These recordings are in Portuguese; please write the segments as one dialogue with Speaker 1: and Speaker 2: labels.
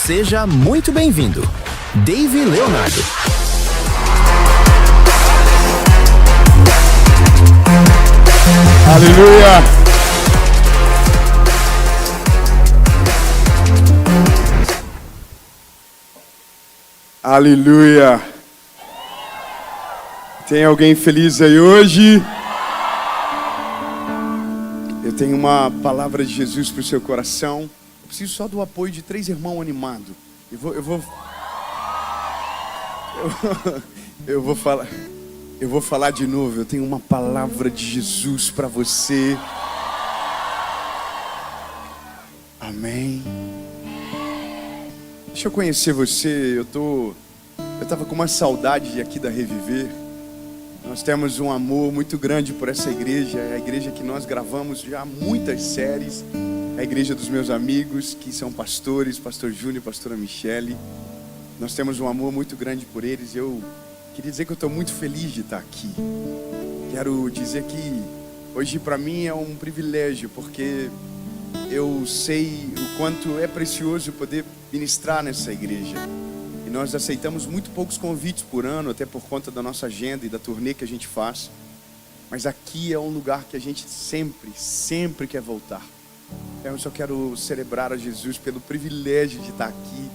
Speaker 1: Seja muito bem-vindo, Dave Leonardo.
Speaker 2: Aleluia! Aleluia! Tem alguém feliz aí hoje? Eu tenho uma palavra de Jesus para o seu coração. Eu preciso só do apoio de 3 irmãos animados. Eu vou falar de novo. Eu tenho uma palavra de Jesus para você. Amém. Deixa eu conhecer você. Eu tava com uma saudade aqui da Reviver. Nós temos um amor muito grande por essa igreja. É a igreja que nós gravamos já muitas séries. É a igreja dos meus amigos, que são pastores, pastor Júnior e pastora Michele. Nós temos um amor muito grande por eles. Eu queria dizer que eu estou muito feliz de estar aqui. Quero dizer que hoje para mim é um privilégio, porque eu sei o quanto é precioso poder ministrar nessa igreja. E nós aceitamos muito poucos convites por ano, até por conta da nossa agenda e da turnê que a gente faz. Mas aqui é um lugar que a gente sempre quer voltar. Então eu só quero celebrar a Jesus pelo privilégio de estar aqui,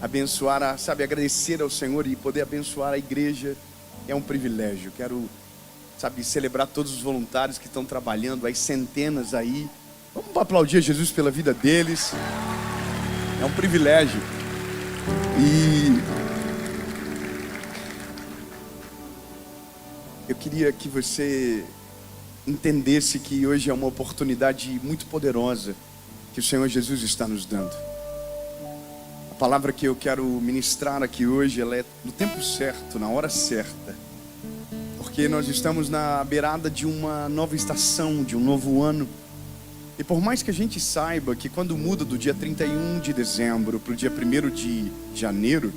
Speaker 2: abençoar, agradecer ao Senhor e poder abençoar a igreja. É um privilégio. Quero, celebrar todos os voluntários que estão trabalhando, as centenas aí. Vamos aplaudir a Jesus pela vida deles. É um privilégio. E eu queria que você entendesse que hoje é uma oportunidade muito poderosa que o Senhor Jesus está nos dando. A palavra que eu quero ministrar aqui hoje, ela é no tempo certo, na hora certa, porque nós estamos na beirada de uma nova estação, de um novo ano. E por mais que a gente saiba que quando muda do dia 31 de dezembro para o dia 1º de janeiro,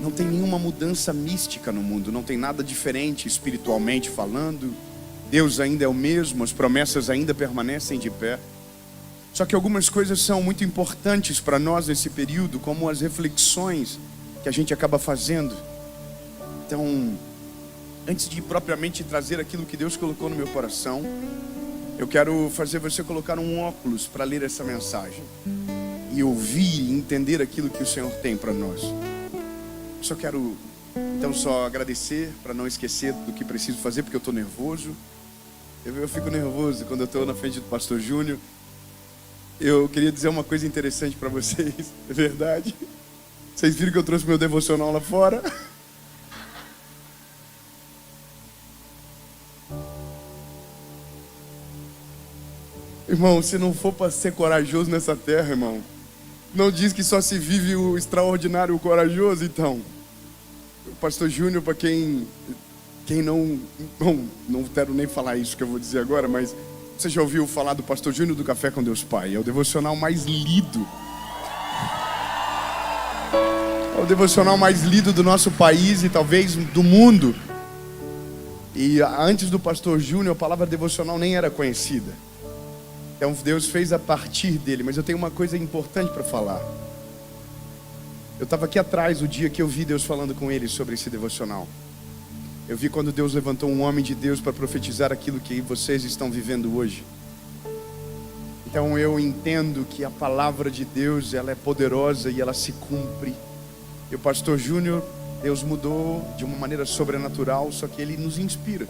Speaker 2: não tem nenhuma mudança mística no mundo, não tem nada diferente espiritualmente falando. Deus ainda é o mesmo, as promessas ainda permanecem de pé. Só que algumas coisas são muito importantes para nós nesse período, como as reflexões que a gente acaba fazendo. Então, antes de propriamente trazer aquilo que Deus colocou no meu coração, eu quero fazer você colocar um óculos para ler essa mensagem e ouvir e entender aquilo que o Senhor tem para nós. Só quero, então, só agradecer, para não esquecer do que preciso fazer, porque eu estou nervoso. Eu fico nervoso quando eu estou na frente do pastor Júnior. Eu queria dizer uma coisa interessante para vocês, é verdade. Vocês viram que eu trouxe meu devocional lá fora? Irmão, se não for para ser corajoso nessa terra, irmão, não diz que só se vive o extraordinário e o corajoso, então. O pastor Júnior, para quem não... Bom, não quero nem falar isso que eu vou dizer agora, mas você já ouviu falar do pastor Júnior do Café com Deus Pai? É o devocional mais lido. É o devocional mais lido do nosso país e talvez do mundo. E antes do pastor Júnior, a palavra devocional nem era conhecida. Então Deus fez a partir dele. Mas eu tenho uma coisa importante para falar. Eu estava aqui atrás o dia que eu vi Deus falando com ele sobre esse devocional. Eu vi quando Deus levantou um homem de Deus para profetizar aquilo que vocês estão vivendo hoje. Então eu entendo que a palavra de Deus, ela é poderosa e ela se cumpre. E o pastor Júnior, Deus mudou de uma maneira sobrenatural, só que ele nos inspira.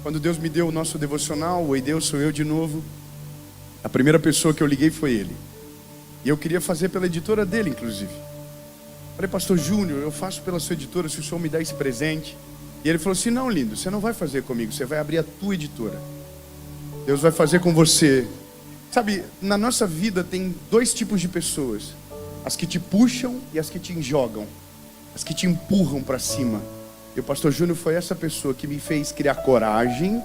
Speaker 2: Quando Deus me deu o nosso devocional, Oi Deus, sou eu de novo, a primeira pessoa que eu liguei foi ele. E eu queria fazer pela editora dele, inclusive. Falei, pastor Júnior, eu faço pela sua editora, se o senhor me dá esse presente. E ele falou assim, não, lindo, você não vai fazer comigo, você vai abrir a tua editora. Deus vai fazer com você. Sabe, na nossa vida tem 2 tipos de pessoas. As que te puxam e as que te jogam. As que te empurram para cima. E o pastor Júnior foi essa pessoa que me fez criar coragem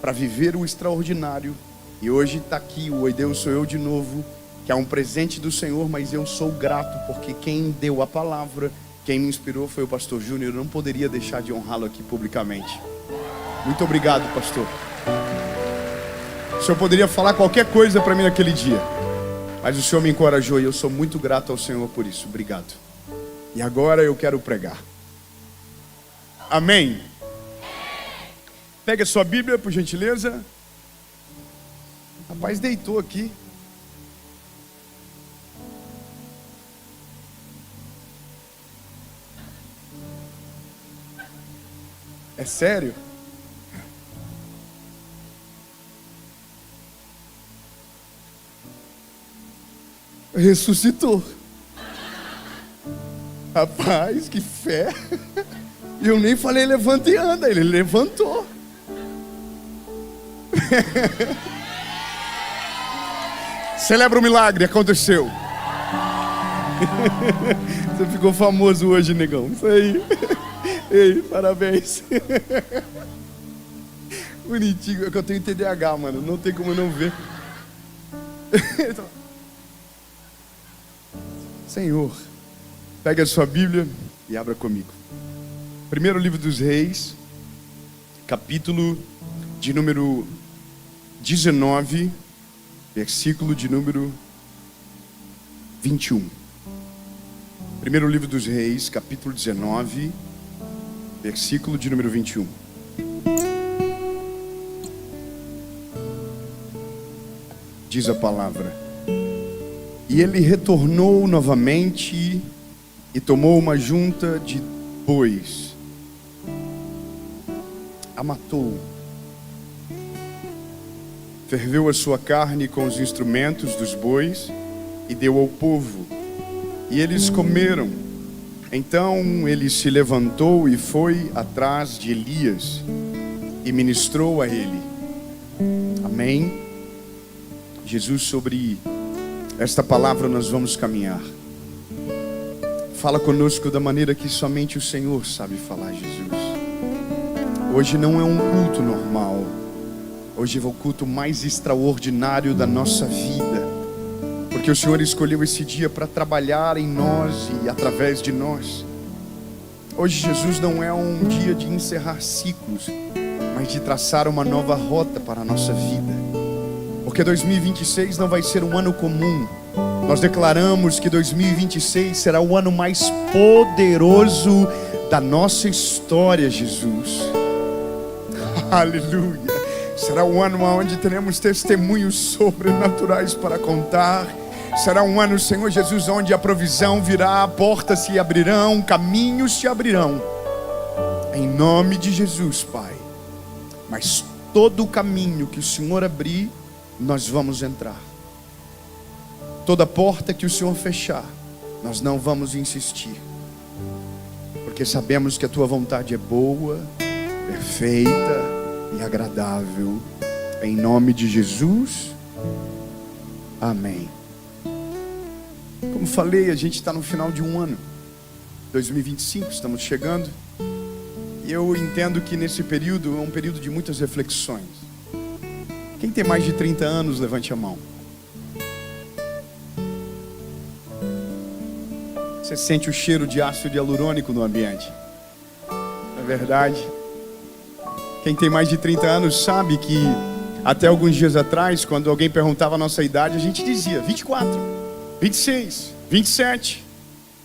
Speaker 2: para viver o extraordinário. E hoje está aqui, o Oi Deus, sou eu de novo, que é um presente do Senhor, mas eu sou grato, porque quem deu a palavra, quem me inspirou foi o pastor Júnior. Eu não poderia deixar de honrá-lo aqui publicamente. Muito obrigado, pastor. O senhor poderia falar qualquer coisa para mim naquele dia. Mas o Senhor me encorajou e eu sou muito grato ao Senhor por isso. Obrigado. E agora eu quero pregar. Amém? Pega a sua Bíblia, por gentileza. Rapaz, deitou aqui. É sério? Ressuscitou. Rapaz, que fé. E eu nem falei levanta e anda, ele levantou. Celebra o milagre, aconteceu. Você ficou famoso hoje, negão. Isso aí. Ei, parabéns. Bonitinho, é que eu tenho TDAH, mano. Não tem como não ver. Senhor, pega a sua Bíblia e abra comigo. Primeiro livro dos Reis, capítulo de número 19, versículo de número 21. Primeiro livro dos Reis, capítulo 19, versículo de número 21. Diz a palavra: e ele retornou novamente e tomou uma junta de bois, a matou, ferveu a sua carne com os instrumentos dos bois e deu ao povo, e eles comeram. Então ele se levantou e foi atrás de Elias e ministrou a ele. Amém. Jesus, sobre esta palavra nós vamos caminhar. Fala conosco da maneira que somente o Senhor sabe falar, Jesus. Hoje não é um culto normal. Hoje é o culto mais extraordinário da nossa vida, porque o Senhor escolheu esse dia para trabalhar em nós e através de nós. Hoje, Jesus, não é um dia de encerrar ciclos, mas de traçar uma nova rota para a nossa vida. Porque 2026 não vai ser um ano comum. Nós declaramos que 2026 será o ano mais poderoso da nossa história, Jesus. Aleluia. Será um ano onde teremos testemunhos sobrenaturais para contar. Será um ano, Senhor Jesus, onde a provisão virá, portas se abrirão, caminhos se abrirão. Em nome de Jesus, Pai. Mas todo o caminho que o Senhor abrir, nós vamos entrar. Toda porta que o Senhor fechar, nós não vamos insistir. Porque sabemos que a Tua vontade é boa, perfeita e agradável. Em nome de Jesus. Amém. Como falei, a gente está no final de um ano, 2025, estamos chegando. E eu entendo que nesse período é um período de muitas reflexões. Quem tem mais de 30 anos, levante a mão. Você sente o cheiro de ácido hialurônico no ambiente? É verdade. Quem tem mais de 30 anos sabe que até alguns dias atrás, quando alguém perguntava a nossa idade, a gente dizia 24, 26, 27.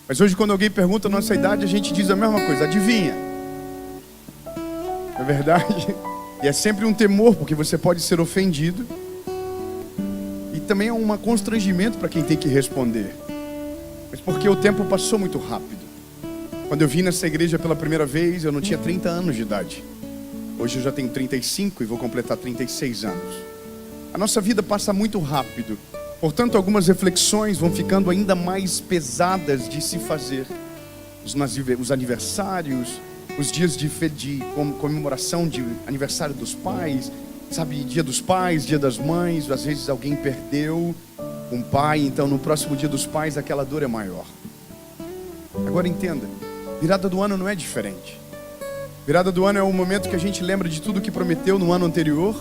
Speaker 2: Mas hoje, quando alguém pergunta a nossa idade, a gente diz a mesma coisa: adivinha? É verdade. E é sempre um temor, porque você pode ser ofendido. E também é um constrangimento para quem tem que responder. Mas porque o tempo passou muito rápido. Quando eu vim nessa igreja pela primeira vez, eu não tinha 30 anos de idade. Hoje eu já tenho 35 e vou completar 36 anos. A nossa vida passa muito rápido. Portanto, algumas reflexões vão ficando ainda mais pesadas de se fazer. Os aniversários, os dias de comemoração de aniversário dos pais, sabe, dia dos pais, dia das mães. Às vezes alguém perdeu um pai, então no próximo dia dos pais aquela dor é maior. Agora entenda, virada do ano não é diferente. Virada do ano é o momento que a gente lembra de tudo que prometeu no ano anterior.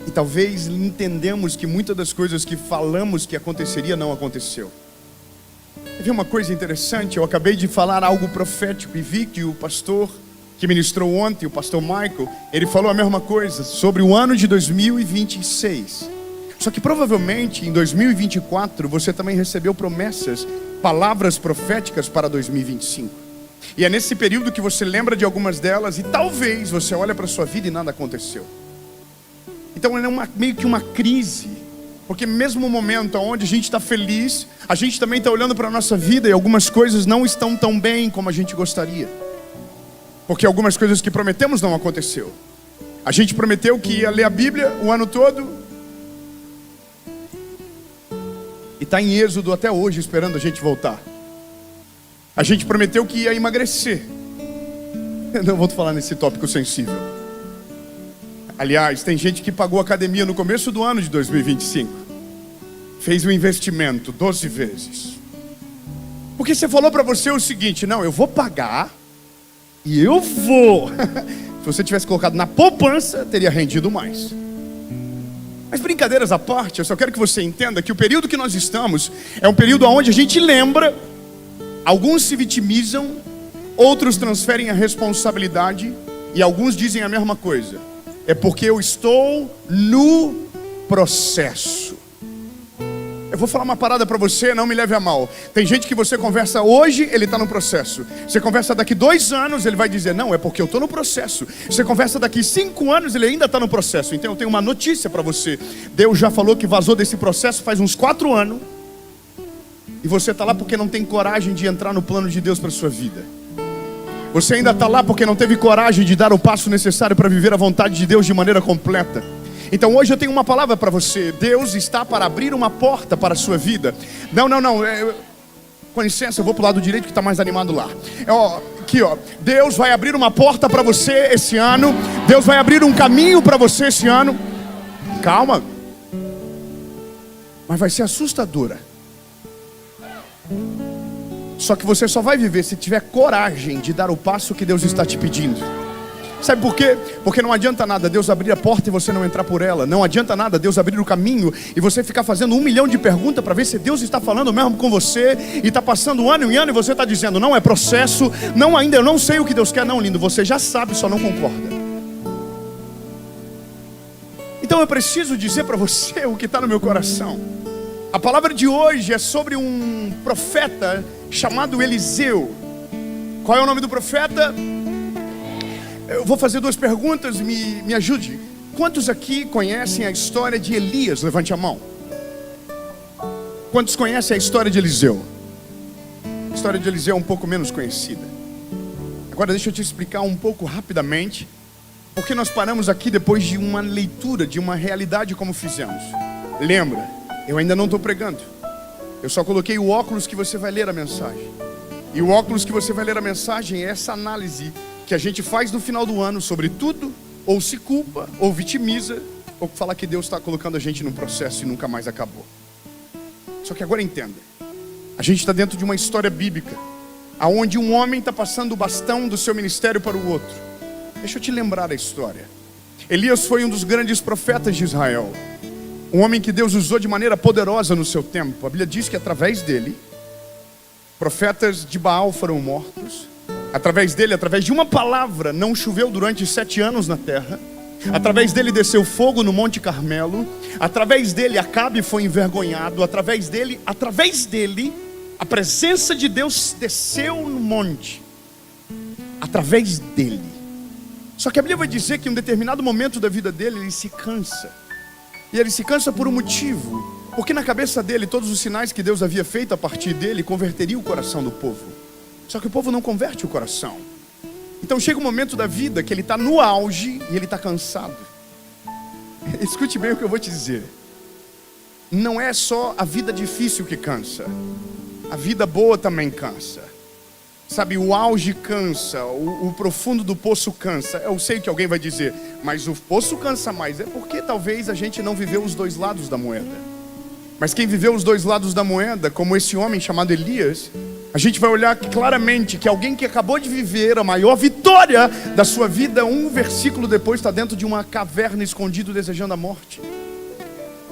Speaker 2: E talvez entendemos que muitas das coisas que falamos que aconteceria não aconteceu. Quer ver uma coisa interessante? Eu acabei de falar algo profético e vi que o pastor que ministrou ontem, o pastor Michael, ele falou a mesma coisa sobre o ano de 2026. Só que provavelmente em 2024 você também recebeu promessas, palavras proféticas para 2025. E é nesse período que você lembra de algumas delas e talvez você olha para a sua vida e nada aconteceu. Então é meio que uma crise, porque mesmo no momento onde a gente está feliz, a gente também está olhando para a nossa vida e algumas coisas não estão tão bem como a gente gostaria. Porque algumas coisas que prometemos não aconteceu. A gente prometeu que ia ler a Bíblia o ano todo e está em Êxodo até hoje esperando a gente voltar. A gente prometeu que ia emagrecer. Eu não vou falar nesse tópico sensível. Aliás, tem gente que pagou academia no começo do ano de 2025. Fez um investimento 12 vezes. Porque você falou para você o seguinte: não, eu vou pagar e eu vou. Se você tivesse colocado na poupança, teria rendido mais. Mas brincadeiras à parte, eu só quero que você entenda que o período que nós estamos é um período onde a gente lembra, alguns se vitimizam, outros transferem a responsabilidade e alguns dizem a mesma coisa: é porque eu estou no processo. Eu vou falar uma parada para você, não me leve a mal. Tem gente que você conversa hoje, ele está no processo. Você conversa daqui 2 anos, ele vai dizer: não, é porque eu estou no processo. Você conversa daqui 5 anos, ele ainda está no processo. Então eu tenho uma notícia para você. Deus já falou que vazou desse processo faz uns 4 anos. E você está lá porque não tem coragem de entrar no plano de Deus para a sua vida. Você ainda está lá porque não teve coragem de dar o passo necessário para viver a vontade de Deus de maneira completa. Então hoje eu tenho uma palavra para você. Deus está para abrir uma porta para a sua vida. Não. Com licença, eu vou para o lado direito que está mais animado lá. Aqui, ó. Deus vai abrir uma porta para você esse ano. Deus vai abrir um caminho para você esse ano. Calma. Mas vai ser assustadora. Só que você só vai viver se tiver coragem de dar o passo que Deus está te pedindo. Sabe por quê? Porque não adianta nada Deus abrir a porta e você não entrar por ela. Não adianta nada Deus abrir o caminho e você ficar fazendo 1 milhão de perguntas para ver se Deus está falando mesmo com você. E está passando ano e ano e você está dizendo: não, é processo. Não, ainda eu não sei o que Deus quer. Não, lindo, você já sabe, só não concorda. Então eu preciso dizer para você o que está no meu coração. A palavra de hoje é sobre um profeta chamado Eliseu. Qual é o nome do profeta? Eu vou fazer 2 perguntas, me ajude. Quantos aqui conhecem a história de Elias? Levante a mão. Quantos conhecem a história de Eliseu? A história de Eliseu é um pouco menos conhecida. Agora deixa eu te explicar um pouco rapidamente, porque nós paramos aqui depois de uma leitura, de uma realidade como fizemos. Lembra, eu ainda não estou pregando. Eu só coloquei o óculos que você vai ler a mensagem. E o óculos que você vai ler a mensagem é essa análise que a gente faz no final do ano sobre tudo, ou se culpa, ou vitimiza, ou fala que Deus está colocando a gente num processo e nunca mais acabou. Só que agora entenda, a gente está dentro de uma história bíblica, aonde um homem está passando o bastão do seu ministério para o outro. Deixa eu te lembrar a história. Elias foi um dos grandes profetas de Israel, um homem que Deus usou de maneira poderosa no seu tempo. A Bíblia diz que através dele, profetas de Baal foram mortos. Através dele, através de uma palavra, não choveu durante 7 anos na terra. Através dele desceu fogo no Monte Carmelo. Através dele Acabe foi envergonhado. Através dele, a presença de Deus desceu no monte. Através dele. Só que a Bíblia vai dizer que em um determinado momento da vida dele, ele se cansa. E ele se cansa por um motivo. Porque na cabeça dele, todos os sinais que Deus havia feito a partir dele converteriam o coração do povo. Só que o povo não converte o coração. Então chega um momento da vida que ele está no auge e ele está cansado. Escute bem o que eu vou te dizer. Não é só a vida difícil que cansa. A vida boa também cansa. Sabe, o auge cansa, o profundo do poço cansa. Eu sei que alguém vai dizer: mas o poço cansa mais. É porque talvez a gente não viveu os 2 lados da moeda. Mas quem viveu os 2 lados da moeda, como esse homem chamado Elias, a gente vai olhar claramente que alguém que acabou de viver a maior vitória da sua vida, um versículo depois está dentro de uma caverna escondido desejando a morte.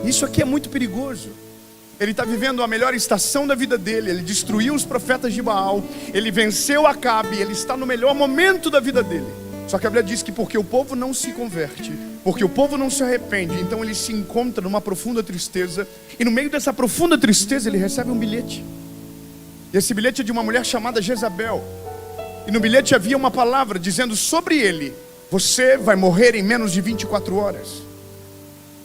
Speaker 2: Isso aqui é muito perigoso. Ele está vivendo a melhor estação da vida dele. Ele destruiu os profetas de Baal. Ele venceu Acabe. Ele está no melhor momento da vida dele. Só que a Bíblia diz que porque o povo não se converte, porque o povo não se arrepende, então ele se encontra numa profunda tristeza. E no meio dessa profunda tristeza ele recebe um bilhete. E esse bilhete é de uma mulher chamada Jezabel. E no bilhete havia uma palavra dizendo sobre ele: você vai morrer em menos de 24 horas.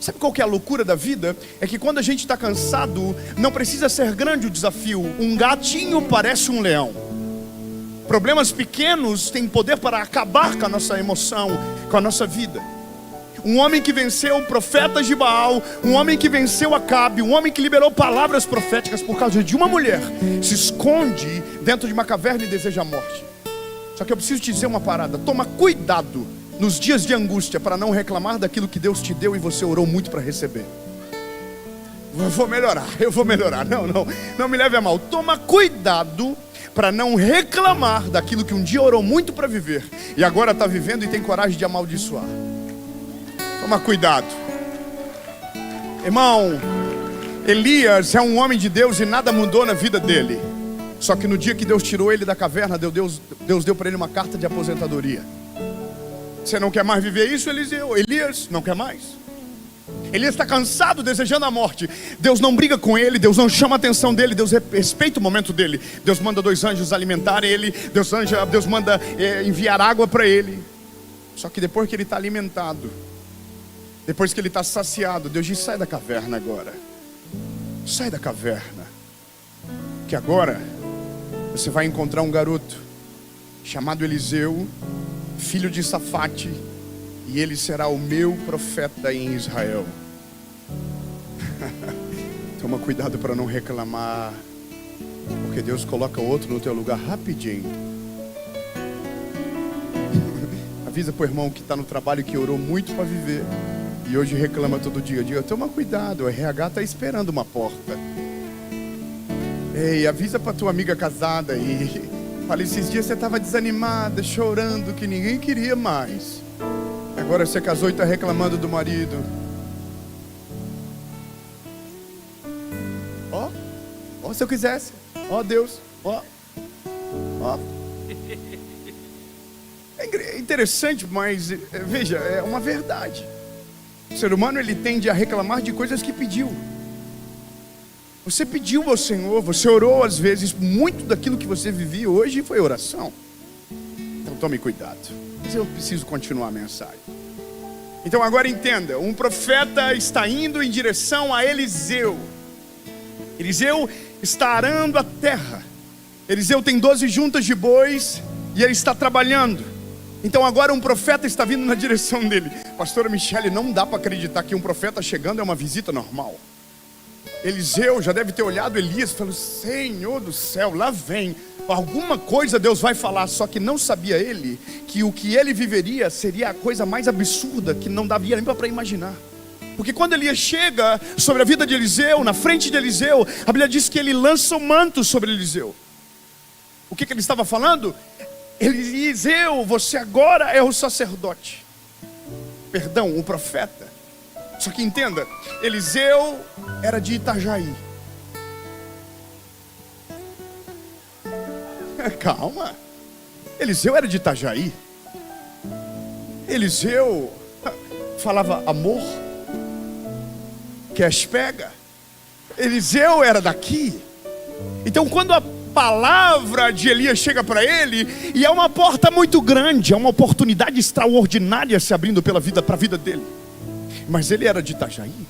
Speaker 2: Sabe qual que é a loucura da vida? É que quando a gente está cansado, não precisa ser grande o desafio. Um gatinho parece um leão. Problemas pequenos têm poder para acabar com a nossa emoção, com a nossa vida. Um homem que venceu profetas de Baal, um homem que venceu Acabe, um homem que liberou palavras proféticas por causa de uma mulher, se esconde dentro de uma caverna e deseja a morte. Só que eu preciso te dizer uma parada: toma cuidado nos dias de angústia para não reclamar daquilo que Deus te deu e você orou muito para receber. Eu vou melhorar. Não me leve a mal. Toma cuidado para não reclamar daquilo que um dia orou muito para viver e agora está vivendo e tem coragem de amaldiçoar. Toma cuidado. Irmão, Elias é um homem de Deus e nada mudou na vida dele. Só que no dia que Deus tirou ele da caverna, Deus deu para ele uma carta de aposentadoria. Você não quer mais viver isso, Eliseu? Elias não quer mais. Elias está cansado, desejando a morte. Deus não briga com ele, Deus não chama a atenção dele, Deus respeita o momento dele. Deus manda 2 anjos alimentar ele, Deus manda enviar água para ele. Só que depois que ele está alimentado, depois que ele está saciado, Deus diz: sai da caverna agora. Sai da caverna, que agora você vai encontrar um garoto chamado Eliseu, filho de Safate, e ele será o meu profeta em Israel. Toma cuidado para não reclamar, porque Deus coloca outro no teu lugar rapidinho. Avisa para o irmão que está no trabalho, que orou muito para viver e hoje reclama todo dia. Diga: toma cuidado, o RH está esperando uma porta. Ei, avisa para tua amiga casada aí. Fala: esses dias você estava desanimada, chorando, que ninguém queria mais. Agora você casou e está reclamando do marido. Ó, se eu quisesse. Ó, Deus. Ó. É interessante, mas veja, é uma verdade. O ser humano, ele tende a reclamar de coisas que pediu. Você pediu ao Senhor, você orou às vezes. Muito daquilo que você vivia hoje foi oração. Então tome cuidado. Mas eu preciso continuar a mensagem. Então agora entenda: um profeta está indo em direção a Eliseu. Eliseu está arando a terra. Eliseu tem 12 juntas de bois e ele está trabalhando. Então agora um profeta está vindo na direção dele. Pastora Michele, não dá para acreditar que um profeta chegando é uma visita normal. Eliseu já deve ter olhado Elias e falou: Senhor do céu, lá vem. Alguma coisa Deus vai falar. Só que não sabia ele que o que ele viveria seria a coisa mais absurda que não daria nem para imaginar. Porque quando Elias chega sobre a vida de Eliseu, na frente de Eliseu, a Bíblia diz que ele lança o manto sobre Eliseu. O que ele estava falando? Eliseu, você agora é o sacerdote. Perdão, o profeta. Só que entenda, Eliseu era de Itajaí. Calma. Eliseu era de Itajaí. Eliseu falava amor, queres pega. Eliseu era daqui. Então quando a palavra de Elias chega para ele, e é uma porta muito grande, é uma oportunidade extraordinária se abrindo para a vida dele. Mas ele era de Itajaí.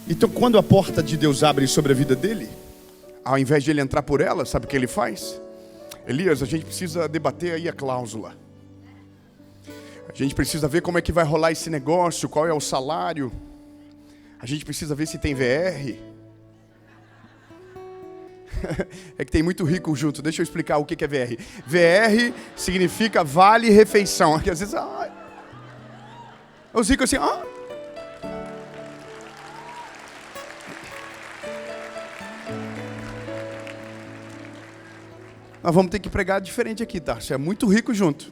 Speaker 2: Então quando a porta de Deus abre sobre a vida dele, ao invés de ele entrar por ela, sabe o que ele faz? Elias, a gente precisa debater aí a cláusula. A gente precisa ver como é que vai rolar esse negócio, qual é o salário. A gente precisa ver se tem VR. É que tem muito rico junto. Deixa eu explicar o que é VR. VR significa vale refeição. Às vezes, os ricos assim, Nós vamos ter que pregar diferente aqui, tá? Você é muito rico junto.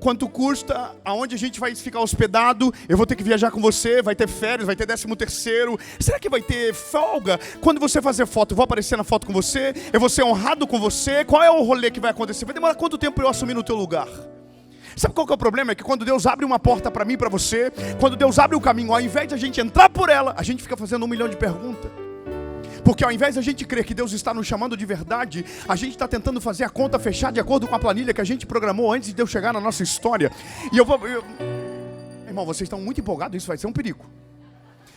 Speaker 2: quanto custa, aonde a gente vai ficar hospedado, eu vou ter que viajar com você, vai ter férias, vai ter 13º, será que vai ter folga? Quando você fazer foto, eu vou aparecer na foto com você, eu vou ser honrado com você, qual é o rolê que vai acontecer? Vai demorar quanto tempo para eu assumir no teu lugar? Sabe qual que é o problema? É que quando Deus abre uma porta para mim e para você, quando Deus abre o caminho, ao invés de a gente entrar por ela, a gente fica fazendo 1 milhão de perguntas. Porque ao invés de a gente crer que Deus está nos chamando de verdade, a gente está tentando fazer a conta fechar de acordo com a planilha que a gente programou antes de Deus chegar na nossa história. E irmão, vocês estão muito empolgados, isso vai ser um perigo.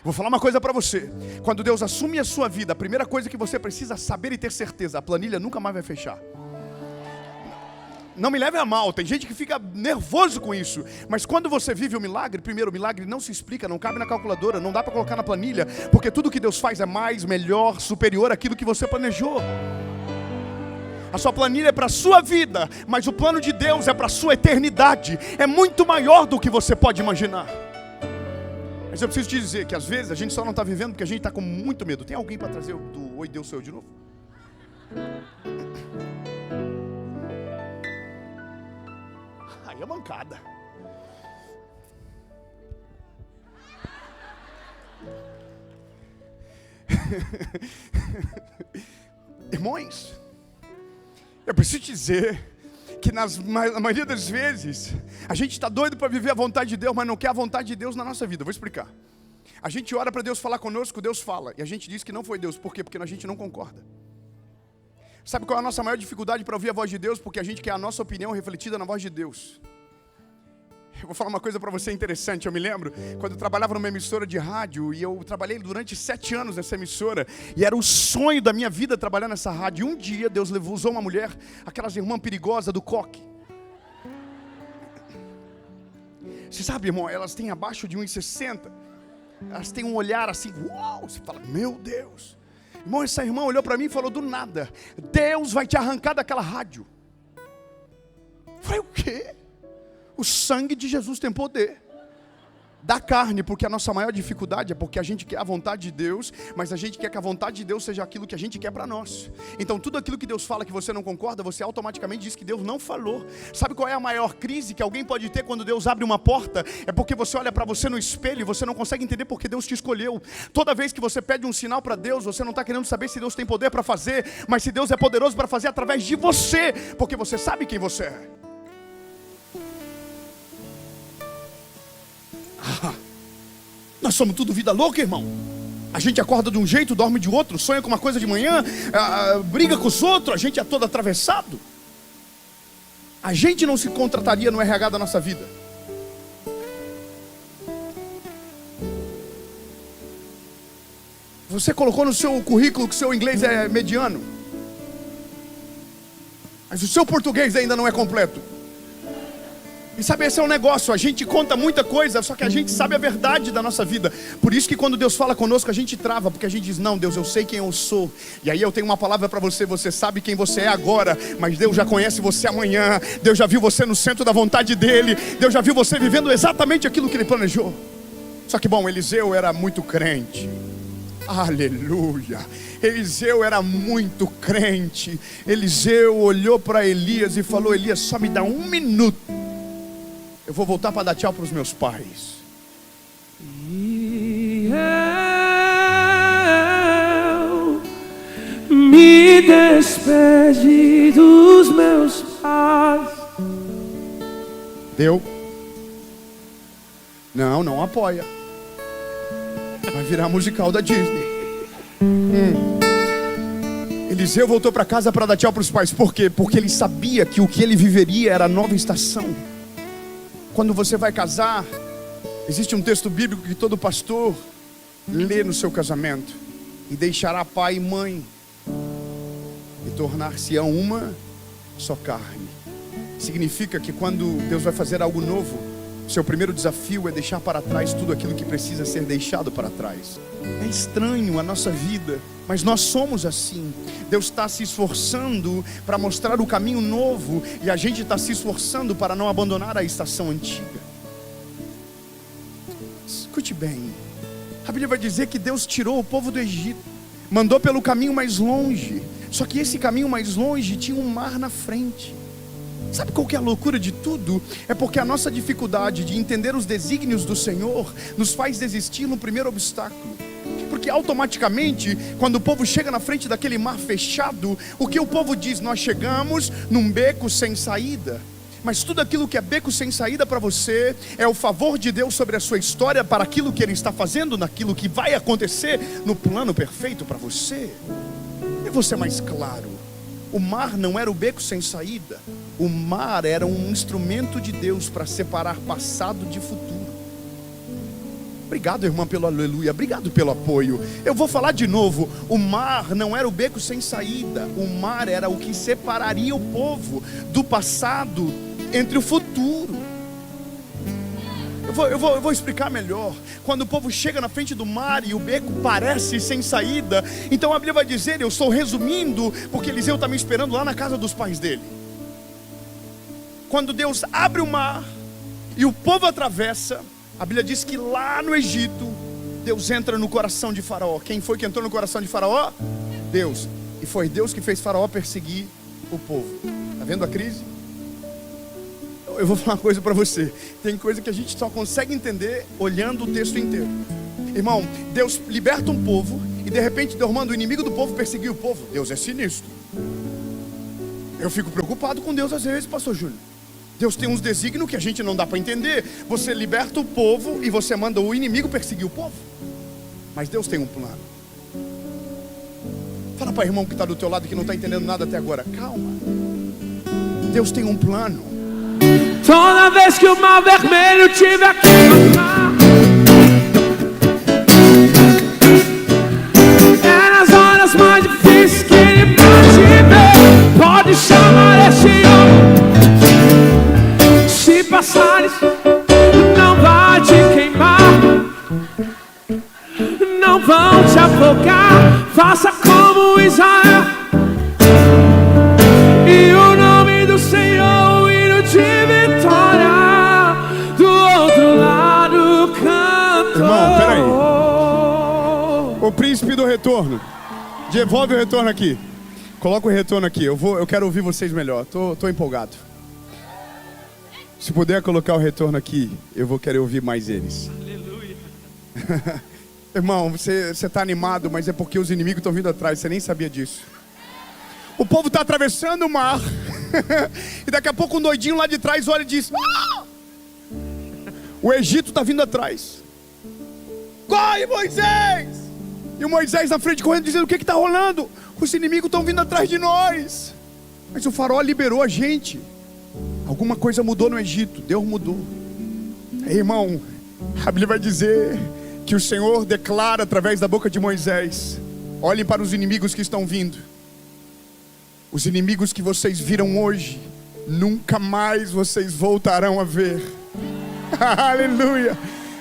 Speaker 2: Vou falar uma coisa para você. Quando Deus assume a sua vida, a primeira coisa que você precisa saber e ter certeza, a planilha nunca mais vai fechar. Não me leve a mal, tem gente que fica nervoso com isso. Mas quando você vive o milagre, primeiro, o milagre não se explica, não cabe na calculadora, não dá para colocar na planilha, porque tudo que Deus faz é mais, melhor, superior àquilo que você planejou. A sua planilha é para a sua vida, mas o plano de Deus é para a sua eternidade. É muito maior do que você pode imaginar. Mas eu preciso te dizer que às vezes a gente só não está vivendo porque a gente está com muito medo. Tem alguém para trazer do Oi Deus Sou Eu de novo? Aí é mancada. Irmãos, eu preciso te dizer que na maioria das vezes a gente está doido para viver a vontade de Deus, mas não quer a vontade de Deus na nossa vida. Eu vou explicar. A gente ora para Deus falar conosco, Deus fala, e a gente diz que não foi Deus. Por quê? Porque a gente não concorda. Sabe qual é a nossa maior dificuldade para ouvir a voz de Deus? Porque a gente quer a nossa opinião refletida na voz de Deus. Eu vou falar uma coisa para você interessante. Eu me lembro quando eu trabalhava numa emissora de rádio, e eu trabalhei durante 7 anos nessa emissora, e era o sonho da minha vida trabalhar nessa rádio. E um dia Deus usou uma mulher, aquelas irmãs perigosas do coque. Você sabe, irmão, elas têm abaixo de 1,60. Elas têm um olhar assim, uau, você fala, meu Deus. Irmão, essa irmã olhou para mim e falou do nada, Deus vai te arrancar daquela rádio. Eu falei, o quê? O sangue de Jesus tem poder. Da carne, porque a nossa maior dificuldade é porque a gente quer a vontade de Deus, mas a gente quer que a vontade de Deus seja aquilo que a gente quer para nós. Então tudo aquilo que Deus fala que você não concorda, você automaticamente diz que Deus não falou. Sabe qual é a maior crise que alguém pode ter quando Deus abre uma porta? É porque você olha para você no espelho e você não consegue entender porque Deus te escolheu. Toda vez que você pede um sinal para Deus, você não está querendo saber se Deus tem poder para fazer, mas se Deus é poderoso para fazer através de você, porque você sabe quem você é. Nós somos tudo vida louca, irmão. A gente acorda de um jeito, dorme de outro, sonha com uma coisa de manhã, briga com os outros, a gente é todo atravessado. A gente não se contrataria no RH da nossa vida. Você colocou no seu currículo que o seu inglês é mediano, mas o seu português ainda não é completo. E sabe, esse é um negócio, a gente conta muita coisa, só que a gente sabe a verdade da nossa vida. Por isso que quando Deus fala conosco, a gente trava, porque a gente diz, não, Deus, eu sei quem eu sou. E aí eu tenho uma palavra para você, você sabe quem você é agora, mas Deus já conhece você amanhã. Deus já viu você no centro da vontade dEle. Deus já viu você vivendo exatamente aquilo que Ele planejou. Só que, bom, Eliseu era muito crente. Aleluia. Eliseu era muito crente. Eliseu olhou para Elias e falou, Elias, só me dá 1 minuto. Eu vou voltar para dar tchau para os meus pais.
Speaker 3: E eu me despedi dos meus pais.
Speaker 2: Deu? Não apoia. Vai virar musical da Disney. Eliseu voltou para casa para dar tchau para os pais. Por quê? Porque ele sabia que o que ele viveria era a nova estação. Quando você vai casar, existe um texto bíblico que todo pastor lê no seu casamento. E deixará pai e mãe, e tornar-se-ão uma só carne. Significa que quando Deus vai fazer algo novo, seu primeiro desafio é deixar para trás tudo aquilo que precisa ser deixado para trás. É estranho a nossa vida, mas nós somos assim. Deus está se esforçando para mostrar o caminho novo, e a gente está se esforçando para não abandonar a estação antiga. Escute bem, a Bíblia vai dizer que Deus tirou o povo do Egito, mandou pelo caminho mais longe, só que esse caminho mais longe tinha um mar na frente. Sabe qual que é a loucura de tudo? É porque a nossa dificuldade de entender os desígnios do Senhor nos faz desistir no primeiro obstáculo. Porque automaticamente, quando o povo chega na frente daquele mar fechado, o que o povo diz? Nós chegamos num beco sem saída. Mas tudo aquilo que é beco sem saída para você é o favor de Deus sobre a sua história, para aquilo que Ele está fazendo, naquilo que vai acontecer no plano perfeito para você. E vou ser mais claro: o mar não era o beco sem saída. O mar era um instrumento de Deus para separar passado de futuro. Obrigado, irmã, pelo aleluia. Obrigado pelo apoio. Eu vou falar de novo. O mar não era o beco sem saída. O mar era o que separaria o povo do passado entre o futuro. Eu vou explicar melhor. Quando o povo chega na frente do mar e o beco parece sem saída, então a Bíblia vai dizer, eu estou resumindo, porque Eliseu está me esperando lá na casa dos pais dele. Quando Deus abre o mar e o povo atravessa, a Bíblia diz que lá no Egito, Deus entra no coração de Faraó. Quem foi que entrou no coração de Faraó? Deus. E foi Deus que fez Faraó perseguir o povo. Está vendo a crise? Eu vou falar uma coisa para você. Tem coisa que a gente só consegue entender olhando o texto inteiro. Irmão, Deus liberta um povo e de repente Deus manda o inimigo do povo perseguir o povo. Deus é sinistro. Eu fico preocupado com Deus às vezes, pastor Júnior. Deus tem uns desígnios que a gente não dá para entender. Você liberta o povo e você manda o inimigo perseguir o povo. Mas Deus tem um plano. Fala para o irmão que está do teu lado que não está entendendo nada até agora. Calma. Deus tem um plano.
Speaker 3: Toda vez que o mar vermelho tiver que passar, é nas horas mais difíceis que ele pode ver. Pode chamar este homem. Se passares, não vai te queimar, não vão te afogar. Faça como Israel, e o nome do Senhor, o hino de vitória, do outro lado canto.
Speaker 2: Irmão, peraí. O príncipe do retorno, devolve o retorno aqui. Coloca o retorno aqui, eu quero ouvir vocês melhor. Tô empolgado. Se puder colocar o retorno aqui, eu vou querer ouvir mais eles.
Speaker 3: Aleluia.
Speaker 2: Irmão, você está animado, mas é porque os inimigos estão vindo atrás, você nem sabia disso. O povo está atravessando o mar, e daqui a pouco um doidinho lá de trás olha e diz: ah! O Egito está vindo atrás. Corre, Moisés! E o Moisés na frente correndo, dizendo: o que está rolando? Os inimigos estão vindo atrás de nós. Mas o faraó liberou a gente. Alguma coisa mudou no Egito, Deus mudou. Irmão, a Bíblia vai dizer que o Senhor declara através da boca de Moisés: olhem para os inimigos que estão vindo. Os inimigos que vocês viram hoje, nunca mais vocês voltarão a ver. Aleluia.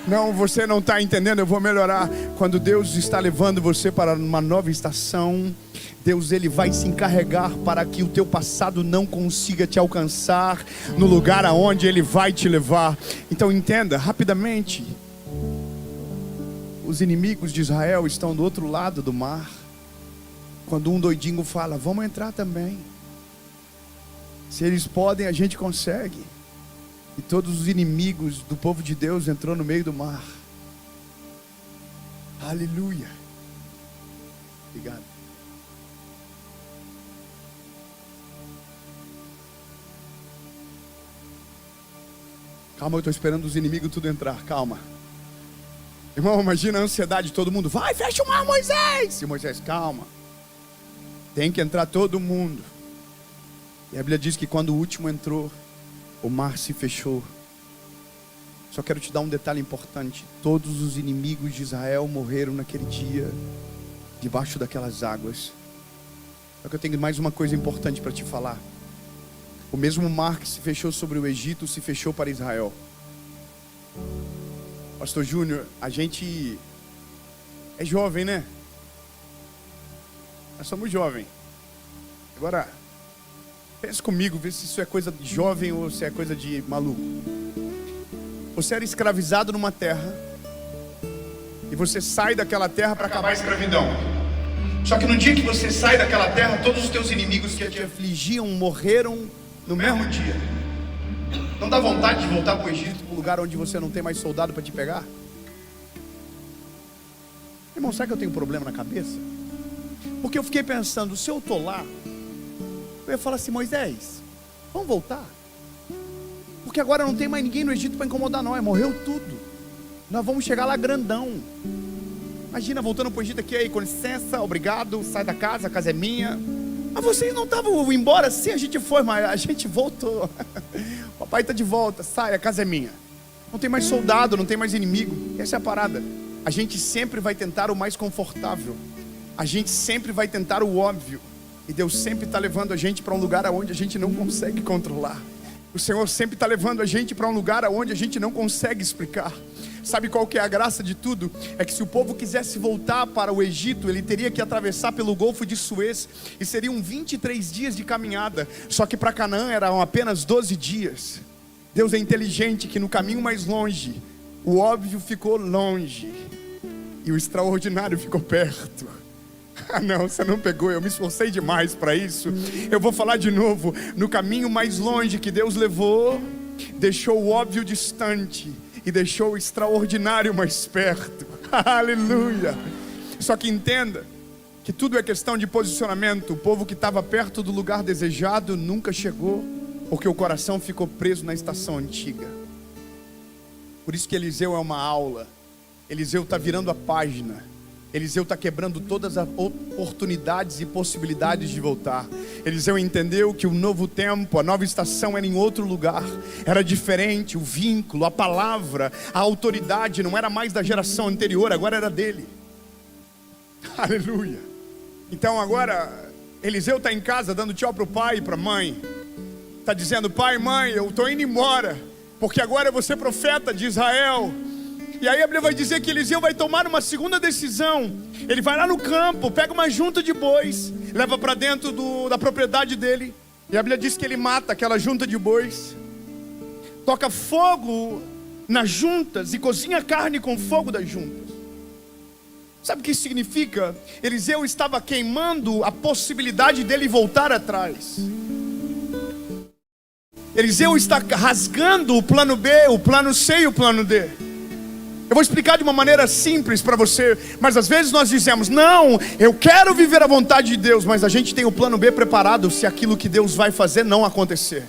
Speaker 2: Não, você não está entendendo, eu vou melhorar. Quando Deus está levando você para uma nova estação, Deus, Ele vai se encarregar para que o teu passado não consiga te alcançar no lugar aonde Ele vai te levar. Então entenda, rapidamente, os inimigos de Israel estão do outro lado do mar. Quando um doidinho fala: vamos entrar também. Se eles podem, a gente consegue. E todos os inimigos do povo de Deus entrou no meio do mar. Aleluia. Obrigado. Calma, eu estou esperando os inimigos tudo entrar, calma. Irmão, imagina a ansiedade de todo mundo. Vai, fecha o mar, Moisés. E Moisés, calma. Tem que entrar todo mundo. E a Bíblia diz que quando o último entrou, o mar se fechou. Só quero te dar um detalhe importante. Todos os inimigos de Israel morreram naquele dia, debaixo daquelas águas. Só que eu tenho mais uma coisa importante para te falar. O mesmo mar que se fechou sobre o Egito se fechou para Israel. Pastor Júnior, a gente é jovem, né? Nós somos jovens. Agora, pense comigo, vê se isso é coisa de jovem ou se é coisa de maluco. Você era escravizado numa terra e você sai daquela terra para acabar a escravidão. Só que no dia que você sai daquela terra, todos os teus inimigos que te afligiam morreram no mesmo dia. Não dá vontade de voltar para o Egito, para um lugar onde você não tem mais soldado para te pegar? Irmão, será que eu tenho um problema na cabeça? Porque eu fiquei pensando, se eu estou lá, eu ia falar assim: Moisés, vamos voltar? Porque agora não tem mais ninguém no Egito para incomodar nós, morreu tudo. Nós vamos chegar lá grandão. Imagina, voltando para o Egito aqui, aí, com licença, obrigado, sai da casa, a casa é minha. Mas vocês não estavam embora? Sim, a gente foi, mas a gente voltou. O papai está de volta, sai, a casa é minha. Não tem mais soldado, não tem mais inimigo. Essa é a parada. A gente sempre vai tentar o mais confortável. A gente sempre vai tentar o óbvio. E Deus sempre está levando a gente para um lugar onde a gente não consegue controlar. O Senhor sempre está levando a gente para um lugar onde a gente não consegue explicar. Sabe qual que é a graça de tudo? É que se o povo quisesse voltar para o Egito, ele teria que atravessar pelo Golfo de Suez, e seriam 23 dias de caminhada. Só que para Canaã eram apenas 12 dias. Deus é inteligente, que no caminho mais longe, o óbvio ficou longe e o extraordinário ficou perto. Ah não, você não pegou, eu me esforcei demais para isso. Eu vou falar de novo. No caminho mais longe que Deus levou, deixou o óbvio distante e deixou o extraordinário mais perto. Aleluia. Só que entenda que tudo é questão de posicionamento. O povo que estava perto do lugar desejado nunca chegou, porque o coração ficou preso na estação antiga. Por isso que Eliseu é uma aula. Eliseu está virando a página. Eliseu está quebrando todas as oportunidades e possibilidades de voltar. Eliseu entendeu que o novo tempo, a nova estação era em outro lugar. Era diferente, o vínculo, a palavra, a autoridade não era mais da geração anterior, agora era dele. Aleluia. Então agora Eliseu está em casa dando tchau para o pai e para a mãe. Está dizendo: pai, mãe, eu estou indo embora, porque agora eu vou ser profeta de Israel. E aí a Bíblia vai dizer que Eliseu vai tomar uma segunda decisão. Ele vai lá no campo, pega uma junta de bois, leva para dentro da propriedade dele. E a Bíblia diz que ele mata aquela junta de bois, toca fogo nas juntas e cozinha carne com fogo das juntas. Sabe o que isso significa? Eliseu estava queimando a possibilidade dele voltar atrás. Eliseu está rasgando o plano B, o plano C e o plano D. Eu vou explicar de uma maneira simples para você, mas às vezes nós dizemos: não, eu quero viver a vontade de Deus, mas a gente tem o plano B preparado se aquilo que Deus vai fazer não acontecer.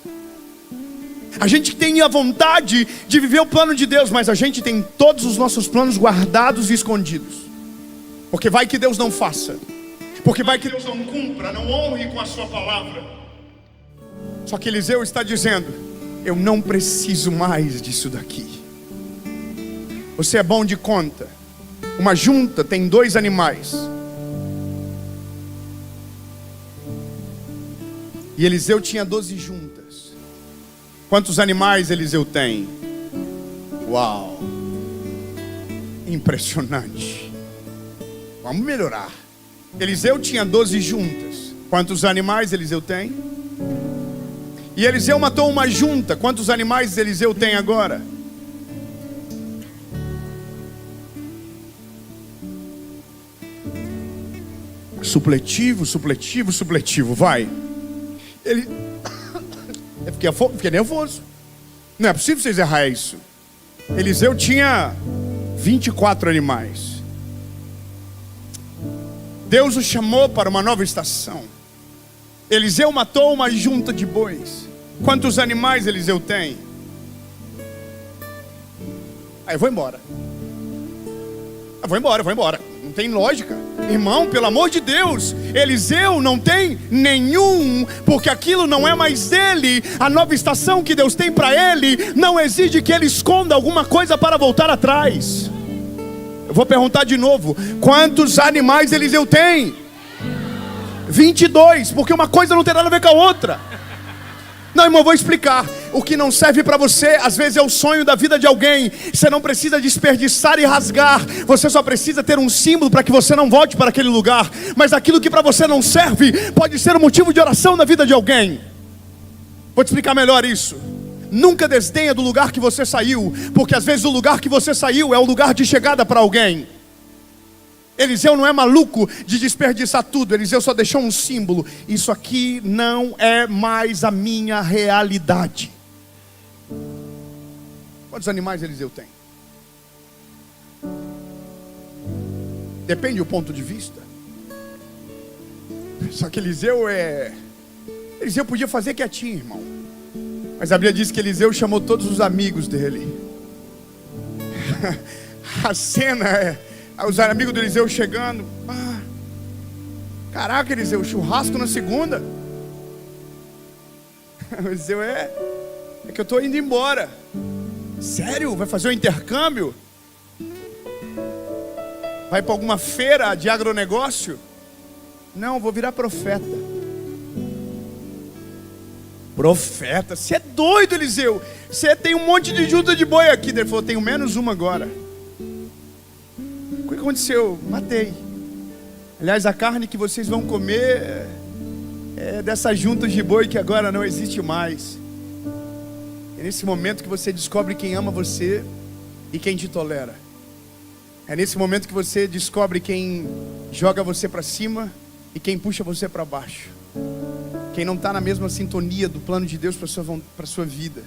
Speaker 2: A gente tem a vontade de viver o plano de Deus, mas a gente tem todos os nossos planos guardados e escondidos. Porque vai que Deus não faça, porque vai que Deus não cumpra, não honre com a sua palavra. Só que Eliseu está dizendo: eu não preciso mais disso daqui. Você é bom de conta. Uma junta tem 2 animais. E Eliseu tinha 12 juntas. Quantos animais Eliseu tem? Uau! Impressionante. Vamos melhorar. Eliseu tinha 12 juntas. Quantos animais Eliseu tem? E Eliseu matou uma junta. Quantos animais Eliseu tem agora? Supletivo, supletivo, supletivo, vai. Ele... Eu fiquei nervoso. Não é possível vocês errarem isso. Eliseu tinha 24 animais. Deus o chamou para uma nova estação. Eliseu matou uma junta de bois. Quantos animais Eliseu tem? Aí eu vou embora. Vou embora. Não tem lógica. Irmão, pelo amor de Deus, Eliseu não tem nenhum, porque aquilo não é mais dele. A nova estação que Deus tem para ele não exige que ele esconda alguma coisa para voltar atrás. Eu vou perguntar de novo: quantos animais Eliseu tem? 22, porque uma coisa não tem nada a ver com a outra. Não, irmão, eu vou explicar. O que não serve para você, às vezes é o sonho da vida de alguém. Você não precisa desperdiçar e rasgar. Você só precisa ter um símbolo para que você não volte para aquele lugar. Mas aquilo que para você não serve, pode ser um motivo de oração na vida de alguém. Vou te explicar melhor isso. Nunca desdenha do lugar que você saiu, porque às vezes o lugar que você saiu é o lugar de chegada para alguém. Eliseu não é maluco de desperdiçar tudo. Eliseu só deixou um símbolo. Isso aqui não é mais a minha realidade. Quantos animais Eliseu tem? Depende do ponto de vista. Só que Eliseu podia fazer quietinho, irmão. Mas a Bíblia diz que Eliseu chamou todos os amigos dele. A cena os amigos do Eliseu chegando. Caraca, Eliseu, churrasco na segunda. Eliseu é que eu estou indo embora. Sério? Vai fazer um intercâmbio? Vai para alguma feira de agronegócio? Não, vou virar profeta. Profeta? Você é doido, Eliseu. Você tem um monte de junta de boi aqui. Ele falou, tenho menos uma agora. O que aconteceu? Matei. Aliás, a carne que vocês vão comer é dessas juntas de boi que agora não existe mais. É nesse momento que você descobre quem ama você e quem te tolera. É nesse momento que você descobre quem joga você para cima e quem puxa você para baixo. Quem não está na mesma sintonia do plano de Deus para a sua vida,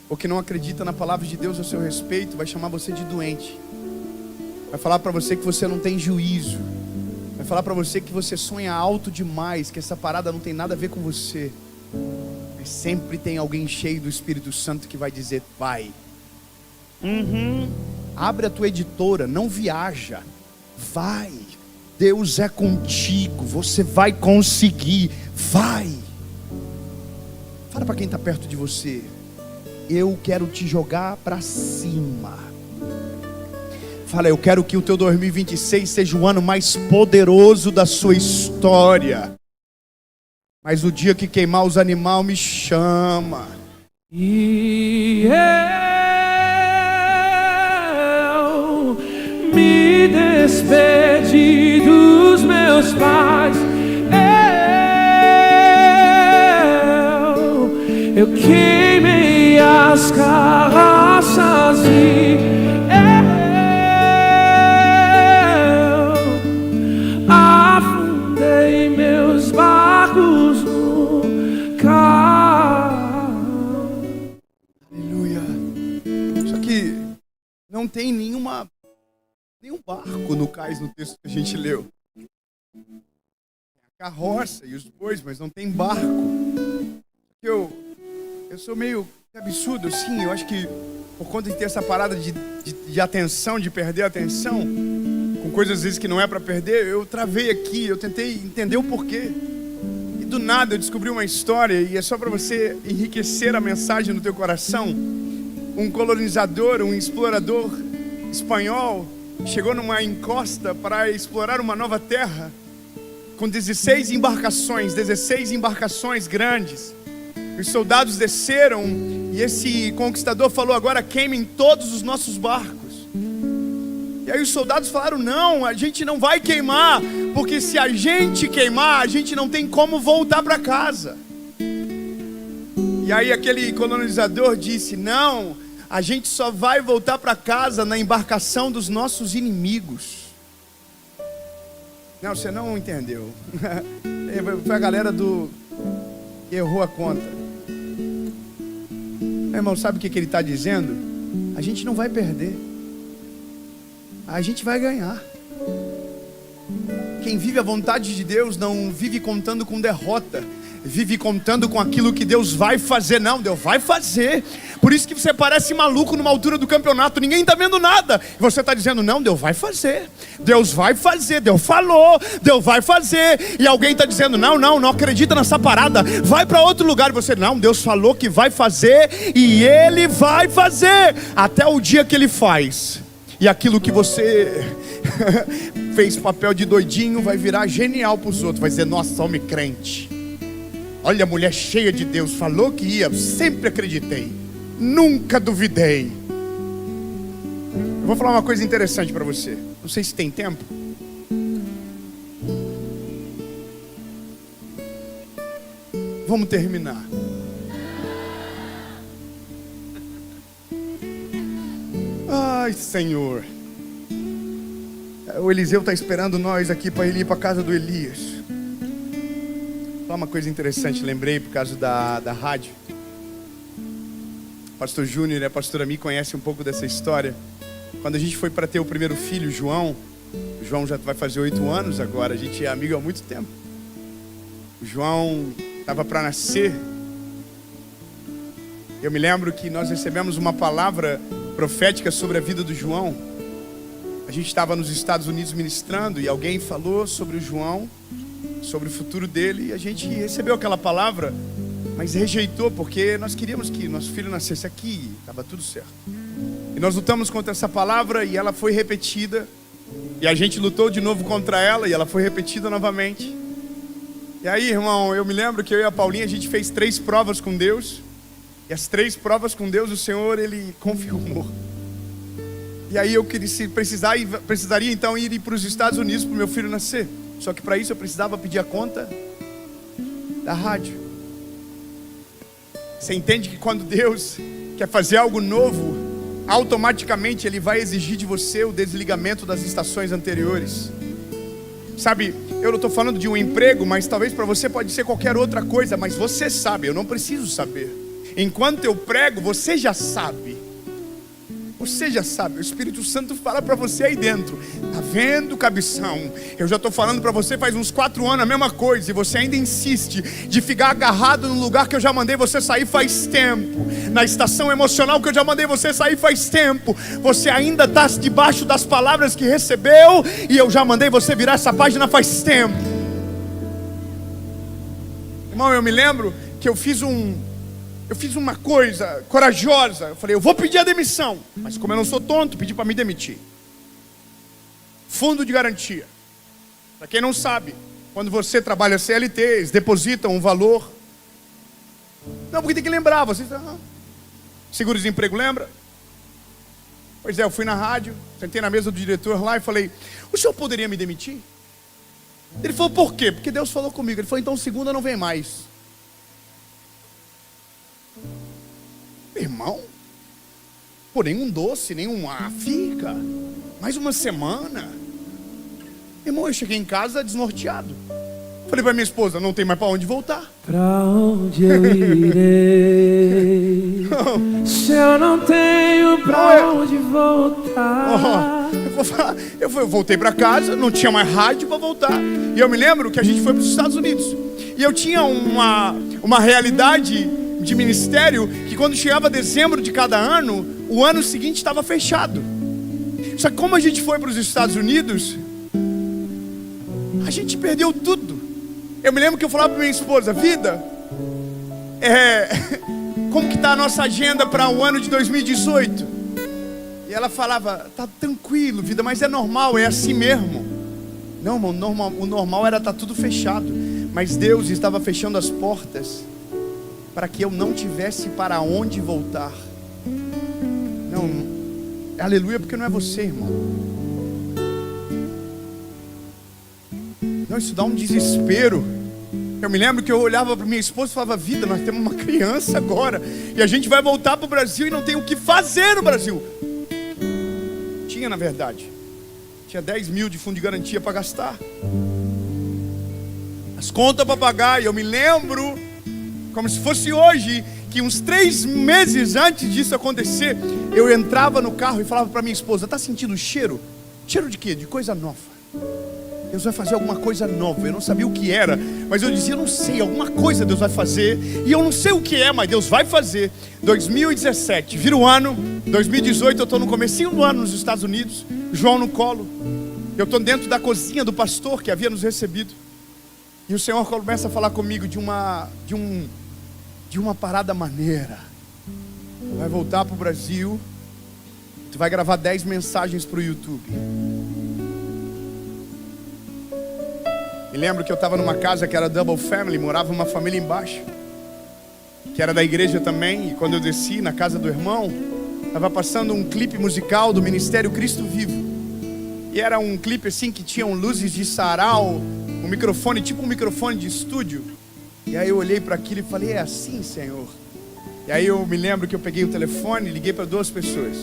Speaker 2: ou que não acredita na palavra de Deus a seu respeito, vai chamar você de doente. Vai falar para você que você não tem juízo. Vai falar para você que você sonha alto demais, que essa parada não tem nada a ver com você. Mas sempre tem alguém cheio do Espírito Santo que vai dizer, vai. Abre a tua editora, não viaja. Vai. Deus é contigo, você vai conseguir. Vai. Fala para quem está perto de você. Eu quero te jogar para cima. Fala, eu quero que o teu 2026 seja o ano mais poderoso da sua história. Mas o dia que queimar os animais me chama.
Speaker 3: E eu me despedi dos meus pais. Eu queimei as carroças e eu afundei meus barcos no carro.
Speaker 2: Aleluia. Só que não tem nenhum barco no cais no texto que a gente leu. Tem a carroça e os bois, mas não tem barco. Eu sou meio absurdo, assim. Eu acho que por conta de ter essa parada de atenção, de perder a atenção, com coisas às vezes que não é para perder, eu travei aqui, eu tentei entender o porquê. E do nada eu descobri uma história, e é só para você enriquecer a mensagem no teu coração. Um colonizador, um explorador espanhol, chegou numa encosta para explorar uma nova terra, com 16 embarcações grandes. Os soldados desceram e esse conquistador falou, agora queimem todos os nossos barcos. E aí os soldados falaram, não, a gente não vai queimar, porque se a gente queimar, a gente não tem como voltar para casa. E aí aquele colonizador disse, não, a gente só vai voltar para casa na embarcação dos nossos inimigos. Não, você não entendeu. Foi a galera que errou a conta. Meu irmão, sabe o que ele está dizendo? A gente não vai perder. A gente vai ganhar. Quem vive a vontade de Deus não vive contando com derrota, vive contando com aquilo que Deus vai fazer. Não, Deus vai fazer. Por isso que você parece maluco numa altura do campeonato, ninguém está vendo nada. Você está dizendo, não, Deus vai fazer. Deus vai fazer, Deus falou, Deus vai fazer. E alguém está dizendo, não acredita nessa parada, vai para outro lugar. E você, não, Deus falou que vai fazer e Ele vai fazer. Até o dia que Ele faz. E aquilo que você fez papel de doidinho vai virar genial para os outros. Vai dizer, nossa, homem crente. Olha a mulher cheia de Deus, falou que ia, sempre acreditei, nunca duvidei. Eu vou falar uma coisa interessante para você. Não sei se tem tempo. Vamos terminar. Ai, Senhor. O Eliseu está esperando nós aqui para ele ir para a casa do Elias. Só uma coisa interessante, lembrei por causa da rádio. O pastor Júnior e a pastora Mi conhecem um pouco dessa história. Quando a gente foi para ter o primeiro filho, João, o João já vai fazer 8 anos agora, a gente é amigo há muito tempo. O João estava para nascer. Eu me lembro que nós recebemos uma palavra profética sobre a vida do João. A gente estava nos Estados Unidos ministrando e alguém falou sobre o João, sobre o futuro dele, e a gente recebeu aquela palavra, mas rejeitou porque nós queríamos que nosso filho nascesse aqui, estava tudo certo. E nós lutamos contra essa palavra e ela foi repetida, e a gente lutou de novo contra ela e ela foi repetida novamente. E aí, irmão, eu me lembro que eu e a Paulinha, a gente fez 3 provas com Deus, e as 3 provas com Deus, o Senhor, Ele confirmou. E aí eu precisaria então ir para os Estados Unidos para o meu filho nascer. Só que para isso eu precisava pedir a conta da rádio. Você entende que quando Deus quer fazer algo novo, automaticamente Ele vai exigir de você o desligamento das estações anteriores. Sabe, eu não estou falando de um emprego, mas talvez para você pode ser qualquer outra coisa, mas você sabe, eu não preciso saber. Enquanto eu prego, você já sabe. Você já sabe, o Espírito Santo fala para você aí dentro. Tá vendo, cabeção? Eu já estou falando para você faz uns 4 anos a mesma coisa, e você ainda insiste de ficar agarrado no lugar que eu já mandei você sair faz tempo, na estação emocional que eu já mandei você sair faz tempo. Você ainda está debaixo das palavras que recebeu, e eu já mandei você virar essa página faz tempo. Irmão, eu me lembro que eu fiz uma coisa corajosa. Eu falei, eu vou pedir a demissão. Mas como eu não sou tonto, pedi para me demitir. Fundo de garantia. Para quem não sabe, quando você trabalha CLT, eles depositam um valor. Não, porque tem que lembrar. Vocês, seguro-desemprego, lembra? Pois é, eu fui na rádio, sentei na mesa do diretor lá e falei, o senhor poderia me demitir? Ele falou, por quê? Porque Deus falou comigo. Ele falou, então segunda não vem mais. Irmão, pô, nenhum doce, nenhuma fica, mais uma semana. Irmão, eu cheguei em casa desnorteado. Falei pra minha esposa, não tem mais pra onde voltar.
Speaker 3: Pra onde eu irei se eu não tenho pra onde voltar?
Speaker 2: Eu voltei pra casa, não tinha mais rádio pra voltar. E eu me lembro que a gente foi pros Estados Unidos. E eu tinha uma realidade de ministério, que quando chegava dezembro de cada ano, o ano seguinte estava fechado. Só que como a gente foi para os Estados Unidos, a gente perdeu tudo. Eu me lembro que eu falava para minha esposa, vida, como que está a nossa agenda para o ano de 2018? E ela falava, tá tranquilo, vida, mas é normal, é assim mesmo. Não, irmão, o normal era estar tudo fechado, mas Deus estava fechando as portas para que eu não tivesse para onde voltar. Não, aleluia, porque não é você, irmão. Não, isso dá um desespero. Eu me lembro que eu olhava para minha esposa e falava, vida, nós temos uma criança agora, e a gente vai voltar para o Brasil e não tem o que fazer no Brasil. Tinha, na verdade, tinha 10 mil de fundo de garantia para gastar, as contas para pagar, e eu me lembro como se fosse hoje, que uns 3 meses antes disso acontecer, eu entrava no carro e falava para minha esposa, tá sentindo cheiro? Cheiro de quê? De coisa nova. Deus vai fazer alguma coisa nova. Eu não sabia o que era, mas eu dizia, eu não sei, alguma coisa Deus vai fazer, e eu não sei o que é, mas Deus vai fazer. 2017, vira o ano. 2018 eu estou no comecinho do ano nos Estados Unidos, João no colo. Eu estou dentro da cozinha do pastor que havia nos recebido, e o Senhor começa a falar comigo de uma parada maneira. Vai voltar para o Brasil, tu vai gravar 10 mensagens para o YouTube. Me lembro que eu estava numa casa que era double family, morava uma família embaixo, que era da igreja também, e quando eu desci na casa do irmão, estava passando um clipe musical do Ministério Cristo Vivo, e era um clipe assim que tinham luzes de sarau, um microfone, tipo um microfone de estúdio. E aí eu olhei para aquilo e falei, é assim, Senhor? E aí eu me lembro que eu peguei o telefone e liguei para 2 pessoas.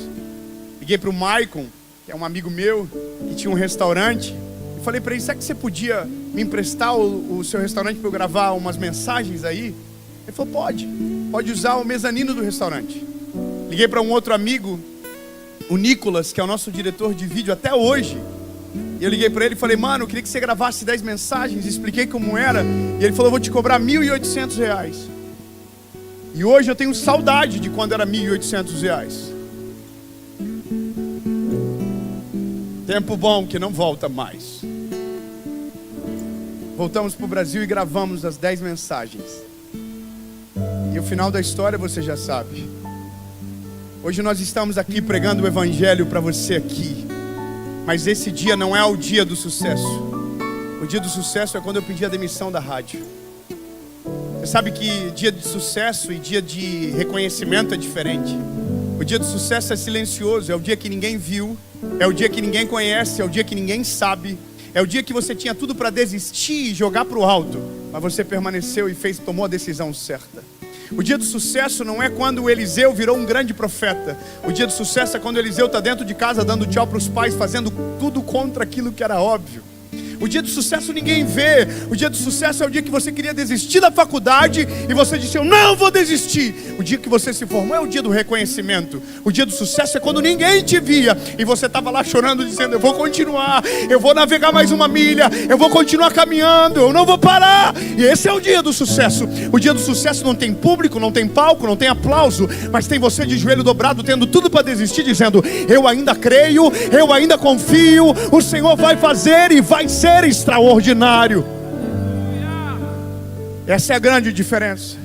Speaker 2: Liguei para o Maicon, que é um amigo meu, que tinha um restaurante. Eu falei para ele, será que você podia me emprestar o seu restaurante para eu gravar umas mensagens aí? Ele falou, pode usar o mezanino do restaurante. Liguei para um outro amigo, o Nicolas, que é o nosso diretor de vídeo até hoje. E eu liguei para ele e falei, mano, eu queria que você gravasse 10 mensagens. Expliquei como era. E ele falou, vou te cobrar R$1.800. E hoje eu tenho saudade de quando era R$1.800. Tempo bom que não volta mais. Voltamos para o Brasil e gravamos as 10 mensagens. E o final da história você já sabe. Hoje nós estamos aqui pregando o evangelho para você aqui. Mas esse dia não é o dia do sucesso. O dia do sucesso é quando eu pedi a demissão da rádio. Você sabe que dia de sucesso e dia de reconhecimento é diferente. O dia do sucesso é silencioso, é o dia que ninguém viu, é o dia que ninguém conhece, é o dia que ninguém sabe, é o dia que você tinha tudo para desistir e jogar para o alto, mas você permaneceu e tomou a decisão certa. O dia do sucesso não é quando o Eliseu virou um grande profeta. O dia do sucesso é quando o Eliseu está dentro de casa dando tchau para os pais, fazendo tudo contra aquilo que era óbvio. O dia do sucesso ninguém vê. O dia do sucesso é o dia que você queria desistir da faculdade e você disse, eu não vou desistir. O dia que você se formou é o dia do reconhecimento. O dia do sucesso é quando ninguém te via e você estava lá chorando, dizendo, eu vou continuar, eu vou navegar mais uma milha, eu vou continuar caminhando, eu não vou parar. E esse é o dia do sucesso. O dia do sucesso não tem público, não tem palco, não tem aplauso, mas tem você de joelho dobrado, tendo tudo para desistir, dizendo, eu ainda creio, eu ainda confio, o Senhor vai fazer e vai ser extraordinário. Essa é a grande diferença.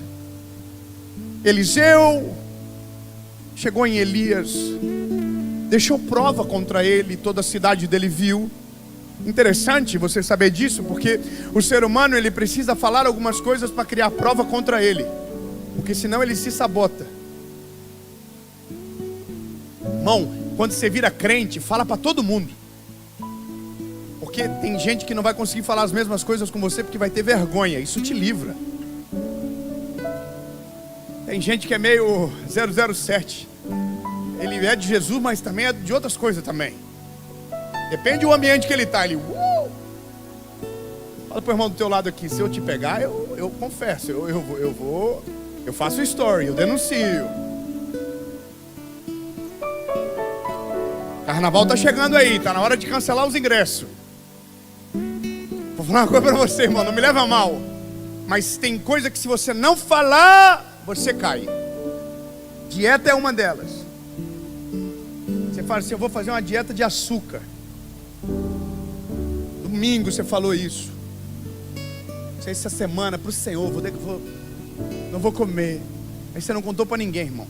Speaker 2: Eliseu chegou em Elias, deixou prova contra ele, toda a cidade dele viu. Interessante você saber disso, porque o ser humano ele precisa falar algumas coisas para criar prova contra ele, porque senão ele se sabota. Irmão, quando você vira crente, fala para todo mundo. Porque tem gente que não vai conseguir falar as mesmas coisas com você porque vai ter vergonha. Isso te livra. Tem gente que é meio 007. Ele é de Jesus, mas também é de outras coisas também. Depende do ambiente que ele está. Ele fala pro irmão do teu lado aqui, se eu te pegar, eu confesso, eu faço story, eu denuncio. Carnaval tá chegando aí, tá na hora de cancelar os ingressos. Vou falar uma coisa pra você, irmão, não me leva a mal, mas tem coisa que se você não falar, você cai. Dieta é uma delas. Você fala assim, eu vou fazer uma dieta de açúcar. Domingo você falou isso. Não sei se essa semana pro Senhor, não vou comer. Aí você não contou pra ninguém, irmão.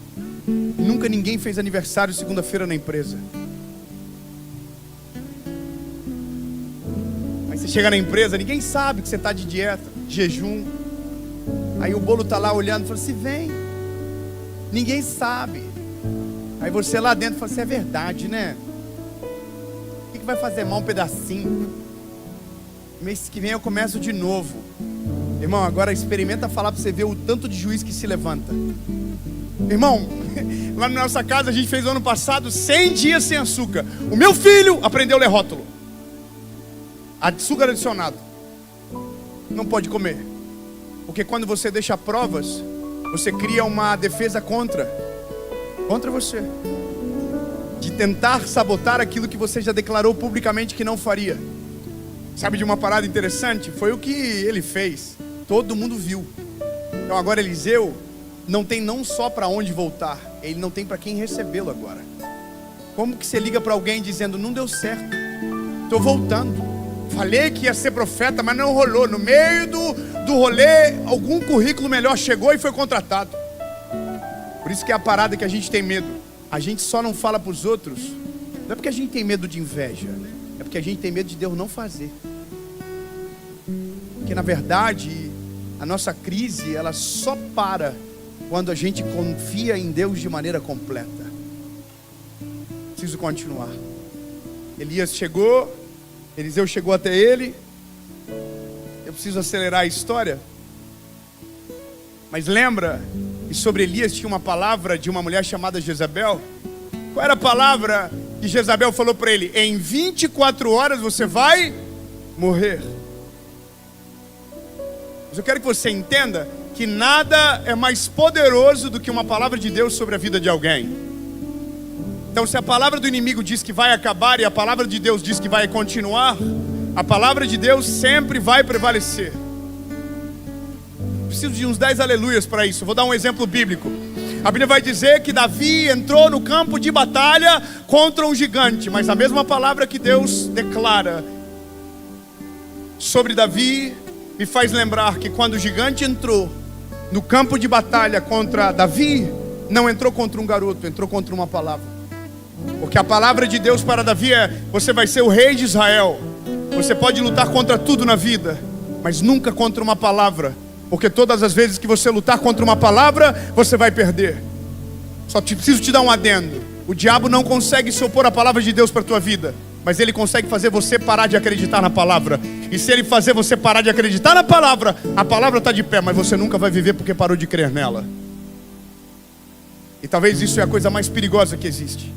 Speaker 2: Nunca ninguém fez aniversário segunda-feira na empresa. Você chega na empresa, ninguém sabe que você está de dieta, de jejum. Aí o bolo está lá olhando e fala assim, vem. Ninguém sabe. Aí você lá dentro fala assim, é verdade, né? O que vai fazer mal um pedacinho? Mês que vem eu começo de novo. Irmão, agora experimenta falar para você ver o tanto de juiz que se levanta. Irmão, lá na nossa casa a gente fez ano passado 100 dias sem açúcar. O meu filho aprendeu a ler rótulo. Açúcar adicionado. Não pode comer. Porque quando você deixa provas, você cria uma defesa contra você. De tentar sabotar aquilo que você já declarou publicamente que não faria. Sabe de uma parada interessante? Foi o que ele fez. Todo mundo viu. Então agora Eliseu não tem não só para onde voltar, ele não tem para quem recebê-lo agora. Como que você liga para alguém dizendo, não deu certo, estou voltando. Falei que ia ser profeta, mas não rolou. No meio do rolê, algum currículo melhor chegou e foi contratado. Por isso que é a parada que a gente tem medo. A gente só não fala para os outros. Não é porque a gente tem medo de inveja. É porque a gente tem medo de Deus não fazer. Porque na verdade, a nossa crise, ela só para quando a gente confia em Deus de maneira completa. Preciso continuar. Elias chegou. Eliseu chegou até ele. Eu preciso acelerar a história. Mas lembra que sobre Elias tinha uma palavra de uma mulher chamada Jezabel? Qual era a palavra E Jezabel falou para ele: em 24 horas você vai morrer. Mas eu quero que você entenda que nada é mais poderoso do que uma palavra de Deus sobre a vida de alguém. Então, se a palavra do inimigo diz que vai acabar e a palavra de Deus diz que vai continuar, a palavra de Deus sempre vai prevalecer. Preciso de uns 10 aleluias para isso. Vou dar um exemplo bíblico. A Bíblia vai dizer que Davi entrou no campo de batalha contra um gigante, mas a mesma palavra que Deus declara sobre Davi me faz lembrar que quando o gigante entrou no campo de batalha contra Davi, não entrou contra um garoto, entrou contra uma palavra. Porque a palavra de Deus para Davi é: você vai ser o rei de Israel. Você pode lutar contra tudo na vida, mas nunca contra uma palavra. Porque todas as vezes que você lutar contra uma palavra, você vai perder. Só preciso te dar um adendo. O diabo não consegue se opor à palavra de Deus para a tua vida, mas ele consegue fazer você parar de acreditar na palavra. E se ele fazer você parar de acreditar na palavra, a palavra está de pé, mas você nunca vai viver porque parou de crer nela. E talvez isso é a coisa mais perigosa que existe.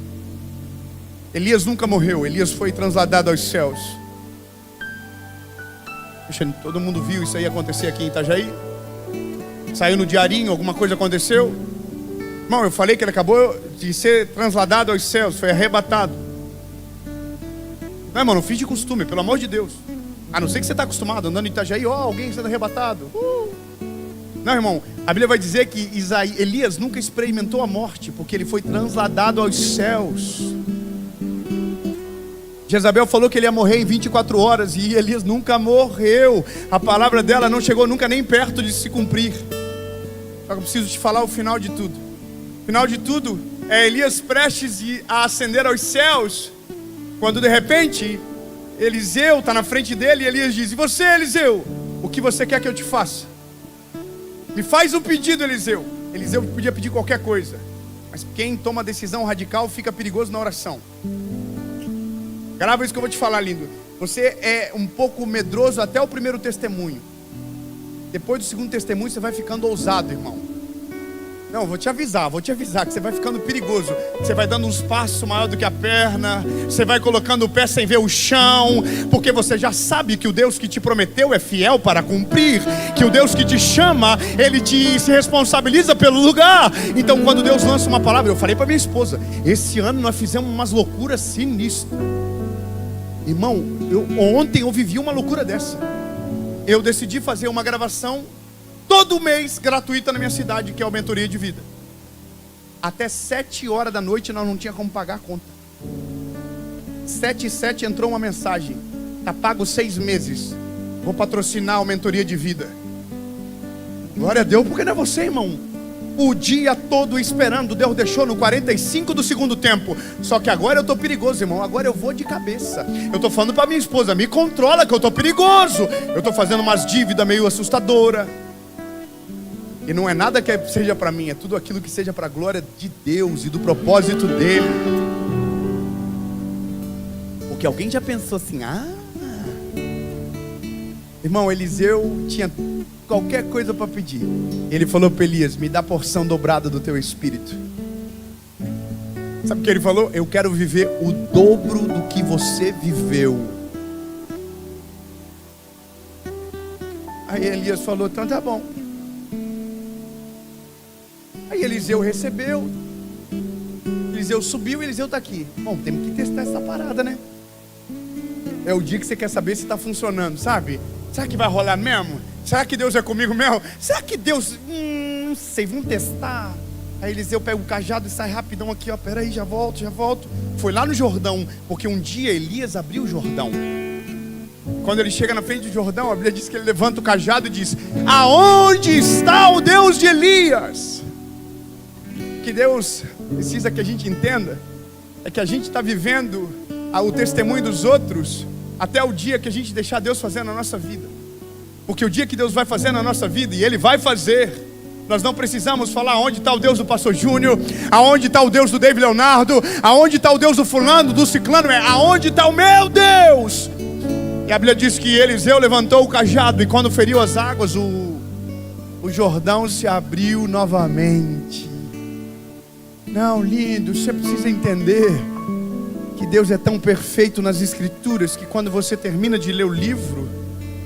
Speaker 2: Elias nunca morreu, Elias foi trasladado aos céus. Poxa, todo mundo viu isso aí acontecer aqui em Itajaí? Saiu no diarinho, alguma coisa aconteceu? Irmão, eu falei que ele acabou de ser trasladado aos céus, foi arrebatado. Não, irmão, não fiz de costume, pelo amor de Deus. A não ser que você está acostumado, andando em Itajaí, alguém sendo arrebatado. Não, irmão, a Bíblia vai dizer que Elias nunca experimentou a morte, porque ele foi trasladado aos céus. Jezabel falou que ele ia morrer em 24 horas e Elias nunca morreu. A palavra dela não chegou nunca nem perto de se cumprir. Só que eu preciso te falar o final de tudo. O final de tudo é Elias prestes a ascender aos céus, quando de repente Eliseu está na frente dele e Elias diz: e você, Eliseu, o que você quer que eu te faça? Me faz um pedido, Eliseu. Eliseu podia pedir qualquer coisa, mas quem toma decisão radical fica perigoso na oração. Grava isso que eu vou te falar, lindo. Você é um pouco medroso até o primeiro testemunho. Depois do segundo testemunho você vai ficando ousado, irmão. Não, vou te avisar que você vai ficando perigoso. Você vai dando uns passos maior do que a perna. Você vai colocando o pé sem ver o chão, porque você já sabe que o Deus que te prometeu é fiel para cumprir. Que o Deus que te chama, Ele se responsabiliza pelo lugar. Então quando Deus lança uma palavra, eu falei para minha esposa: esse ano nós fizemos umas loucuras sinistras. Irmão, ontem eu vivi uma loucura dessa. Eu decidi fazer uma gravação todo mês gratuita na minha cidade, que é a mentoria de vida. Até 7 horas da noite nós não tinha como pagar a conta. 7h07 entrou uma mensagem: tá pago 6 meses, vou patrocinar a mentoria de vida. Glória a Deus, porque não é você, irmão. O dia todo esperando, Deus deixou no 45 do segundo tempo. Só que agora eu estou perigoso, irmão. Agora eu vou de cabeça. Eu estou falando para minha esposa: me controla que eu estou perigoso. Eu estou fazendo umas dívidas meio assustadoras. E não é nada que seja para mim, é tudo aquilo que seja para a glória de Deus e do propósito dele. Porque alguém já pensou assim: irmão, Eliseu tinha qualquer coisa para pedir. Ele falou para Elias: me dá porção dobrada do teu espírito. Sabe o que ele falou? Eu quero viver o dobro do que você viveu. Aí Elias falou: então tá bom. Aí Eliseu recebeu, Eliseu subiu e Eliseu está aqui. Bom, temos que testar essa parada, né? É o dia que você quer saber se está funcionando, sabe? Será que vai rolar mesmo? Será que Deus é comigo mesmo? Será que Deus... não sei, vamos testar. Aí Eliseu pega o cajado e sai rapidão aqui, ó. Peraí, já volto. Foi lá no Jordão, porque um dia Elias abriu o Jordão. Quando ele chega na frente do Jordão, a Bíblia diz que ele levanta o cajado e diz: aonde está o Deus de Elias? O que Deus precisa que a gente entenda é que a gente está vivendo o testemunho dos outros até o dia que a gente deixar Deus fazer na nossa vida. Porque o dia que Deus vai fazer na nossa vida, e Ele vai fazer, nós não precisamos falar aonde está o Deus do pastor Júnior, aonde está o Deus do David Leonardo, aonde está o Deus do fulano, do ciclano, aonde está o meu Deus. E a Bíblia diz que Eliseu levantou o cajado, e quando feriu as águas, o Jordão se abriu novamente. Não, lindo, você precisa entender que Deus é tão perfeito nas Escrituras que quando você termina de ler o livro,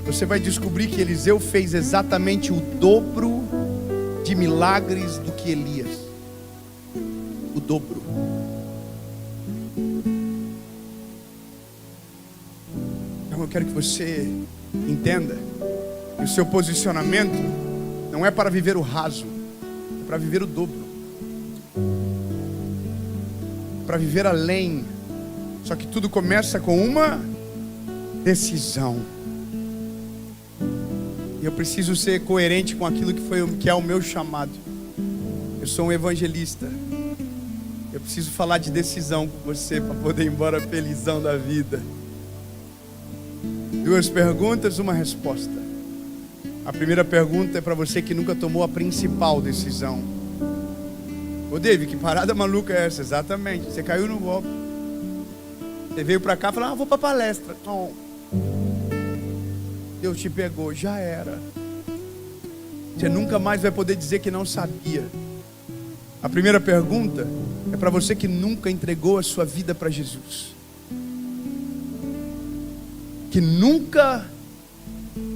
Speaker 2: você vai descobrir que Eliseu fez exatamente o dobro de milagres do que Elias. O dobro. Então eu quero que você entenda que o seu posicionamento não é para viver o raso, é para viver o dobro, para viver além. Só que tudo começa com uma decisão. E eu preciso ser coerente com aquilo que é o meu chamado. Eu sou um evangelista. Eu preciso falar de decisão com você para poder ir embora felizão da vida. 2 perguntas, uma resposta. A primeira pergunta é para você que nunca tomou a principal decisão. Ô David, que parada maluca é essa? Exatamente, você caiu no golpe. Você veio para cá e falou, vou para palestra. Não. Deus te pegou, já era. Você nunca mais vai poder dizer que não sabia. A primeira pergunta é para você que nunca entregou a sua vida para Jesus, que nunca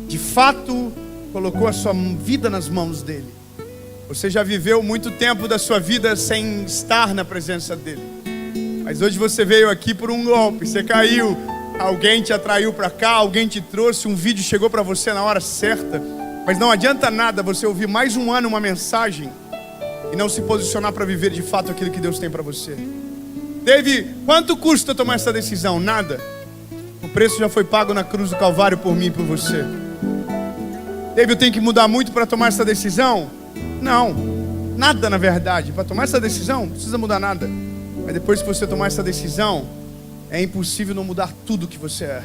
Speaker 2: de fato colocou a sua vida nas mãos dele. Você já viveu muito tempo da sua vida sem estar na presença dele, mas hoje você veio aqui por um golpe. Você caiu, alguém te atraiu para cá, alguém te trouxe, um vídeo chegou para você na hora certa. Mas não adianta nada você ouvir mais um ano uma mensagem e não se posicionar para viver de fato aquilo que Deus tem para você. David, quanto custa tomar essa decisão? Nada. O preço já foi pago na cruz do Calvário por mim e por você. David, eu tenho que mudar muito para tomar essa decisão? Não, nada na verdade. Para tomar essa decisão, não precisa mudar nada. Mas depois que você tomar essa decisão, é impossível não mudar tudo que você é.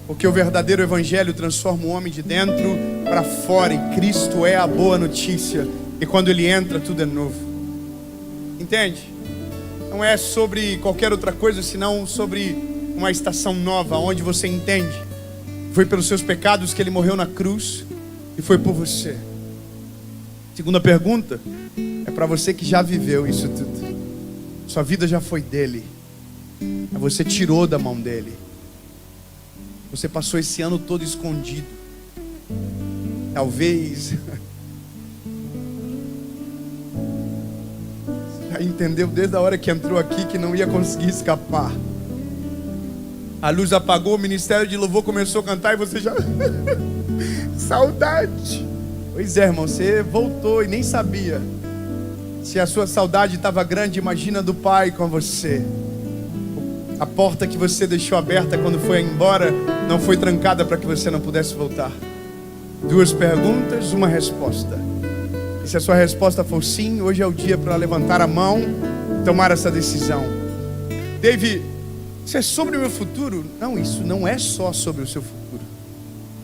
Speaker 2: Porque o verdadeiro evangelho transforma o homem de dentro para fora. E Cristo é a boa notícia. E quando Ele entra, tudo é novo. Entende? Não é sobre qualquer outra coisa, senão sobre uma estação nova, onde você entende. Foi pelos seus pecados que Ele morreu na cruz. E foi por você. Segunda pergunta é para você que já viveu isso tudo. Sua vida já foi dele. Você tirou da mão dele. Você passou esse ano todo escondido. Talvez já entendeu desde a hora que entrou aqui que não ia conseguir escapar. A luz apagou, o ministério de louvor começou a cantar e você já saudade. Pois é, irmão, você voltou e nem sabia. Se a sua saudade estava grande, imagina do Pai com você. A porta que você deixou aberta quando foi embora não foi trancada para que você não pudesse voltar. 2 perguntas, uma resposta. E se a sua resposta for sim, hoje é o dia para levantar a mão e tomar essa decisão. David, isso é sobre o meu futuro? Não, isso não é só sobre o seu futuro.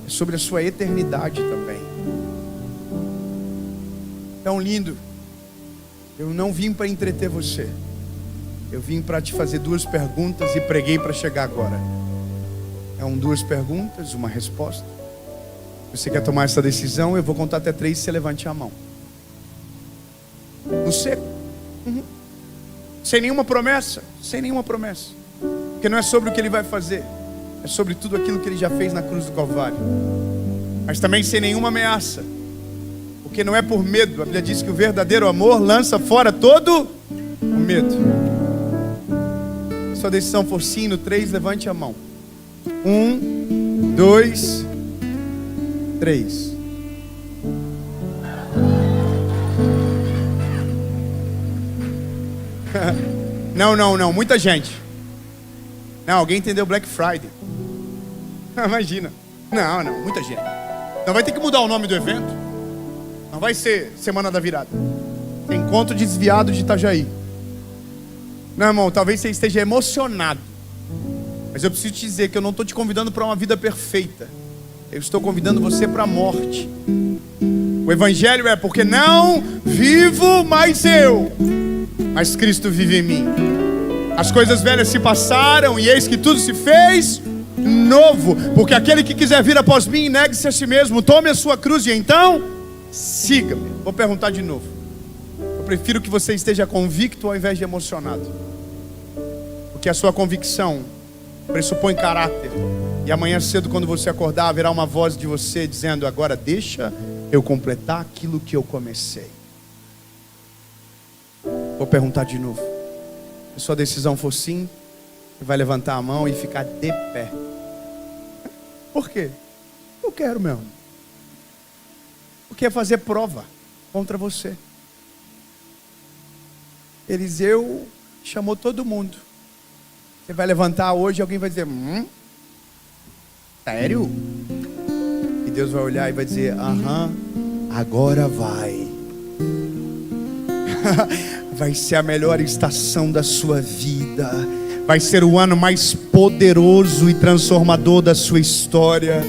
Speaker 2: É sobre a sua eternidade também. Tão lindo. Eu não vim para entreter você. Eu vim para te fazer 2 perguntas e preguei para chegar agora. São 2 perguntas, uma resposta. Você quer tomar essa decisão? Eu vou contar até 3 e você levante a mão. No seco. Sem nenhuma promessa. Sem nenhuma promessa. Porque não é sobre o que Ele vai fazer. É sobre tudo aquilo que Ele já fez na cruz do Calvário. Mas também sem nenhuma ameaça. Porque não é por medo. A Bíblia diz que o verdadeiro amor lança fora todo o medo. Sua decisão for sim, no 3, levante a mão. 1, 2, 3. Não, muita gente. Não, alguém entendeu Black Friday. Imagina. Não, muita gente. Não vai ter que mudar o nome do evento. Não vai ser Semana da Virada. Tem encontro desviado de Itajaí. Não, irmão, talvez você esteja emocionado. Mas eu preciso te dizer que eu não estou te convidando para uma vida perfeita. Eu estou convidando você para a morte. O evangelho é porque não vivo mais eu, mas Cristo vive em mim. As coisas velhas se passaram e eis que tudo se fez novo. Porque aquele que quiser vir após mim, negue-se a si mesmo, tome a sua cruz e então siga-me. Vou perguntar de novo. Eu prefiro que você esteja convicto ao invés de emocionado. Porque Porque a sua convicção pressupõe caráter. E amanhã cedo, quando você acordar, haverá uma voz de você dizendo: agora deixa eu completar aquilo que eu comecei. Vou perguntar de novo. Se a sua decisão for sim, você vai levantar a mão e ficar de pé. Por quê? Eu quero mesmo. Porque é fazer prova contra você. Eliseu chamou todo mundo. Você vai levantar hoje e alguém vai dizer: sério? E Deus vai olhar e vai dizer: aham, agora vai. Vai ser a melhor estação da sua vida. Vai ser o ano mais poderoso e transformador da sua história.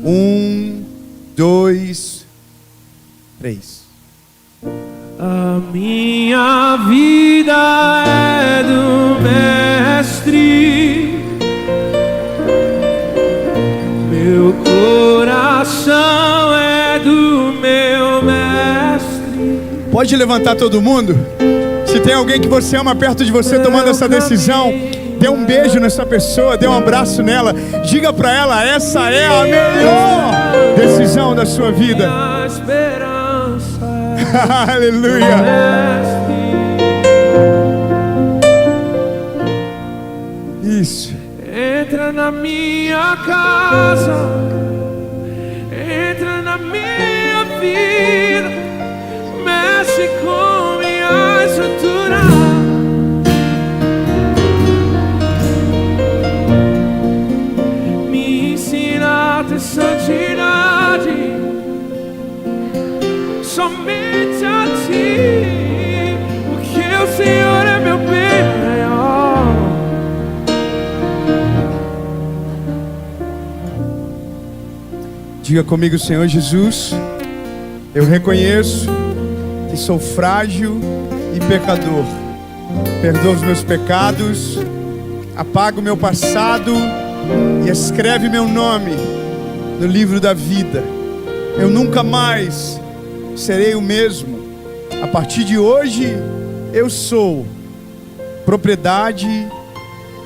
Speaker 2: 1, 2, 3.
Speaker 3: A minha vida é do Mestre, meu coração é do meu Mestre.
Speaker 2: Pode levantar todo mundo? Se tem alguém que você ama perto de você tomando essa decisão, dê um beijo nessa pessoa, dê um abraço nela, diga pra ela: essa é a melhor decisão da sua vida.
Speaker 3: A esperança
Speaker 2: Aleluia. Isso.
Speaker 3: Entra na minha casa, entra na minha vida, mexe com minha estrutura. Me ensina a ter santidade, somente a ti, porque o Senhor é meu bem maior.
Speaker 2: Diga comigo: Senhor Jesus, eu reconheço que sou frágil e pecador. Perdoa os meus pecados, apaga o meu passado e escreve meu nome no livro da vida. Eu nunca mais serei o mesmo. A partir de hoje, eu sou propriedade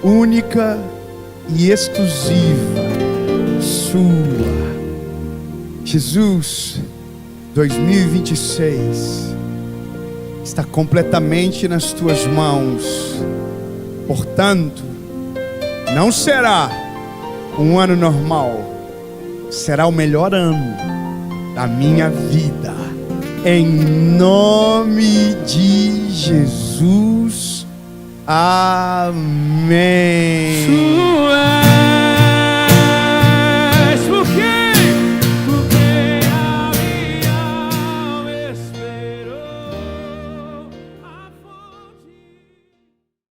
Speaker 2: única e exclusiva sua. Jesus, 2026 está completamente nas tuas mãos. Portanto, não será um ano normal, será o melhor ano da minha vida. Em nome de Jesus. Amém.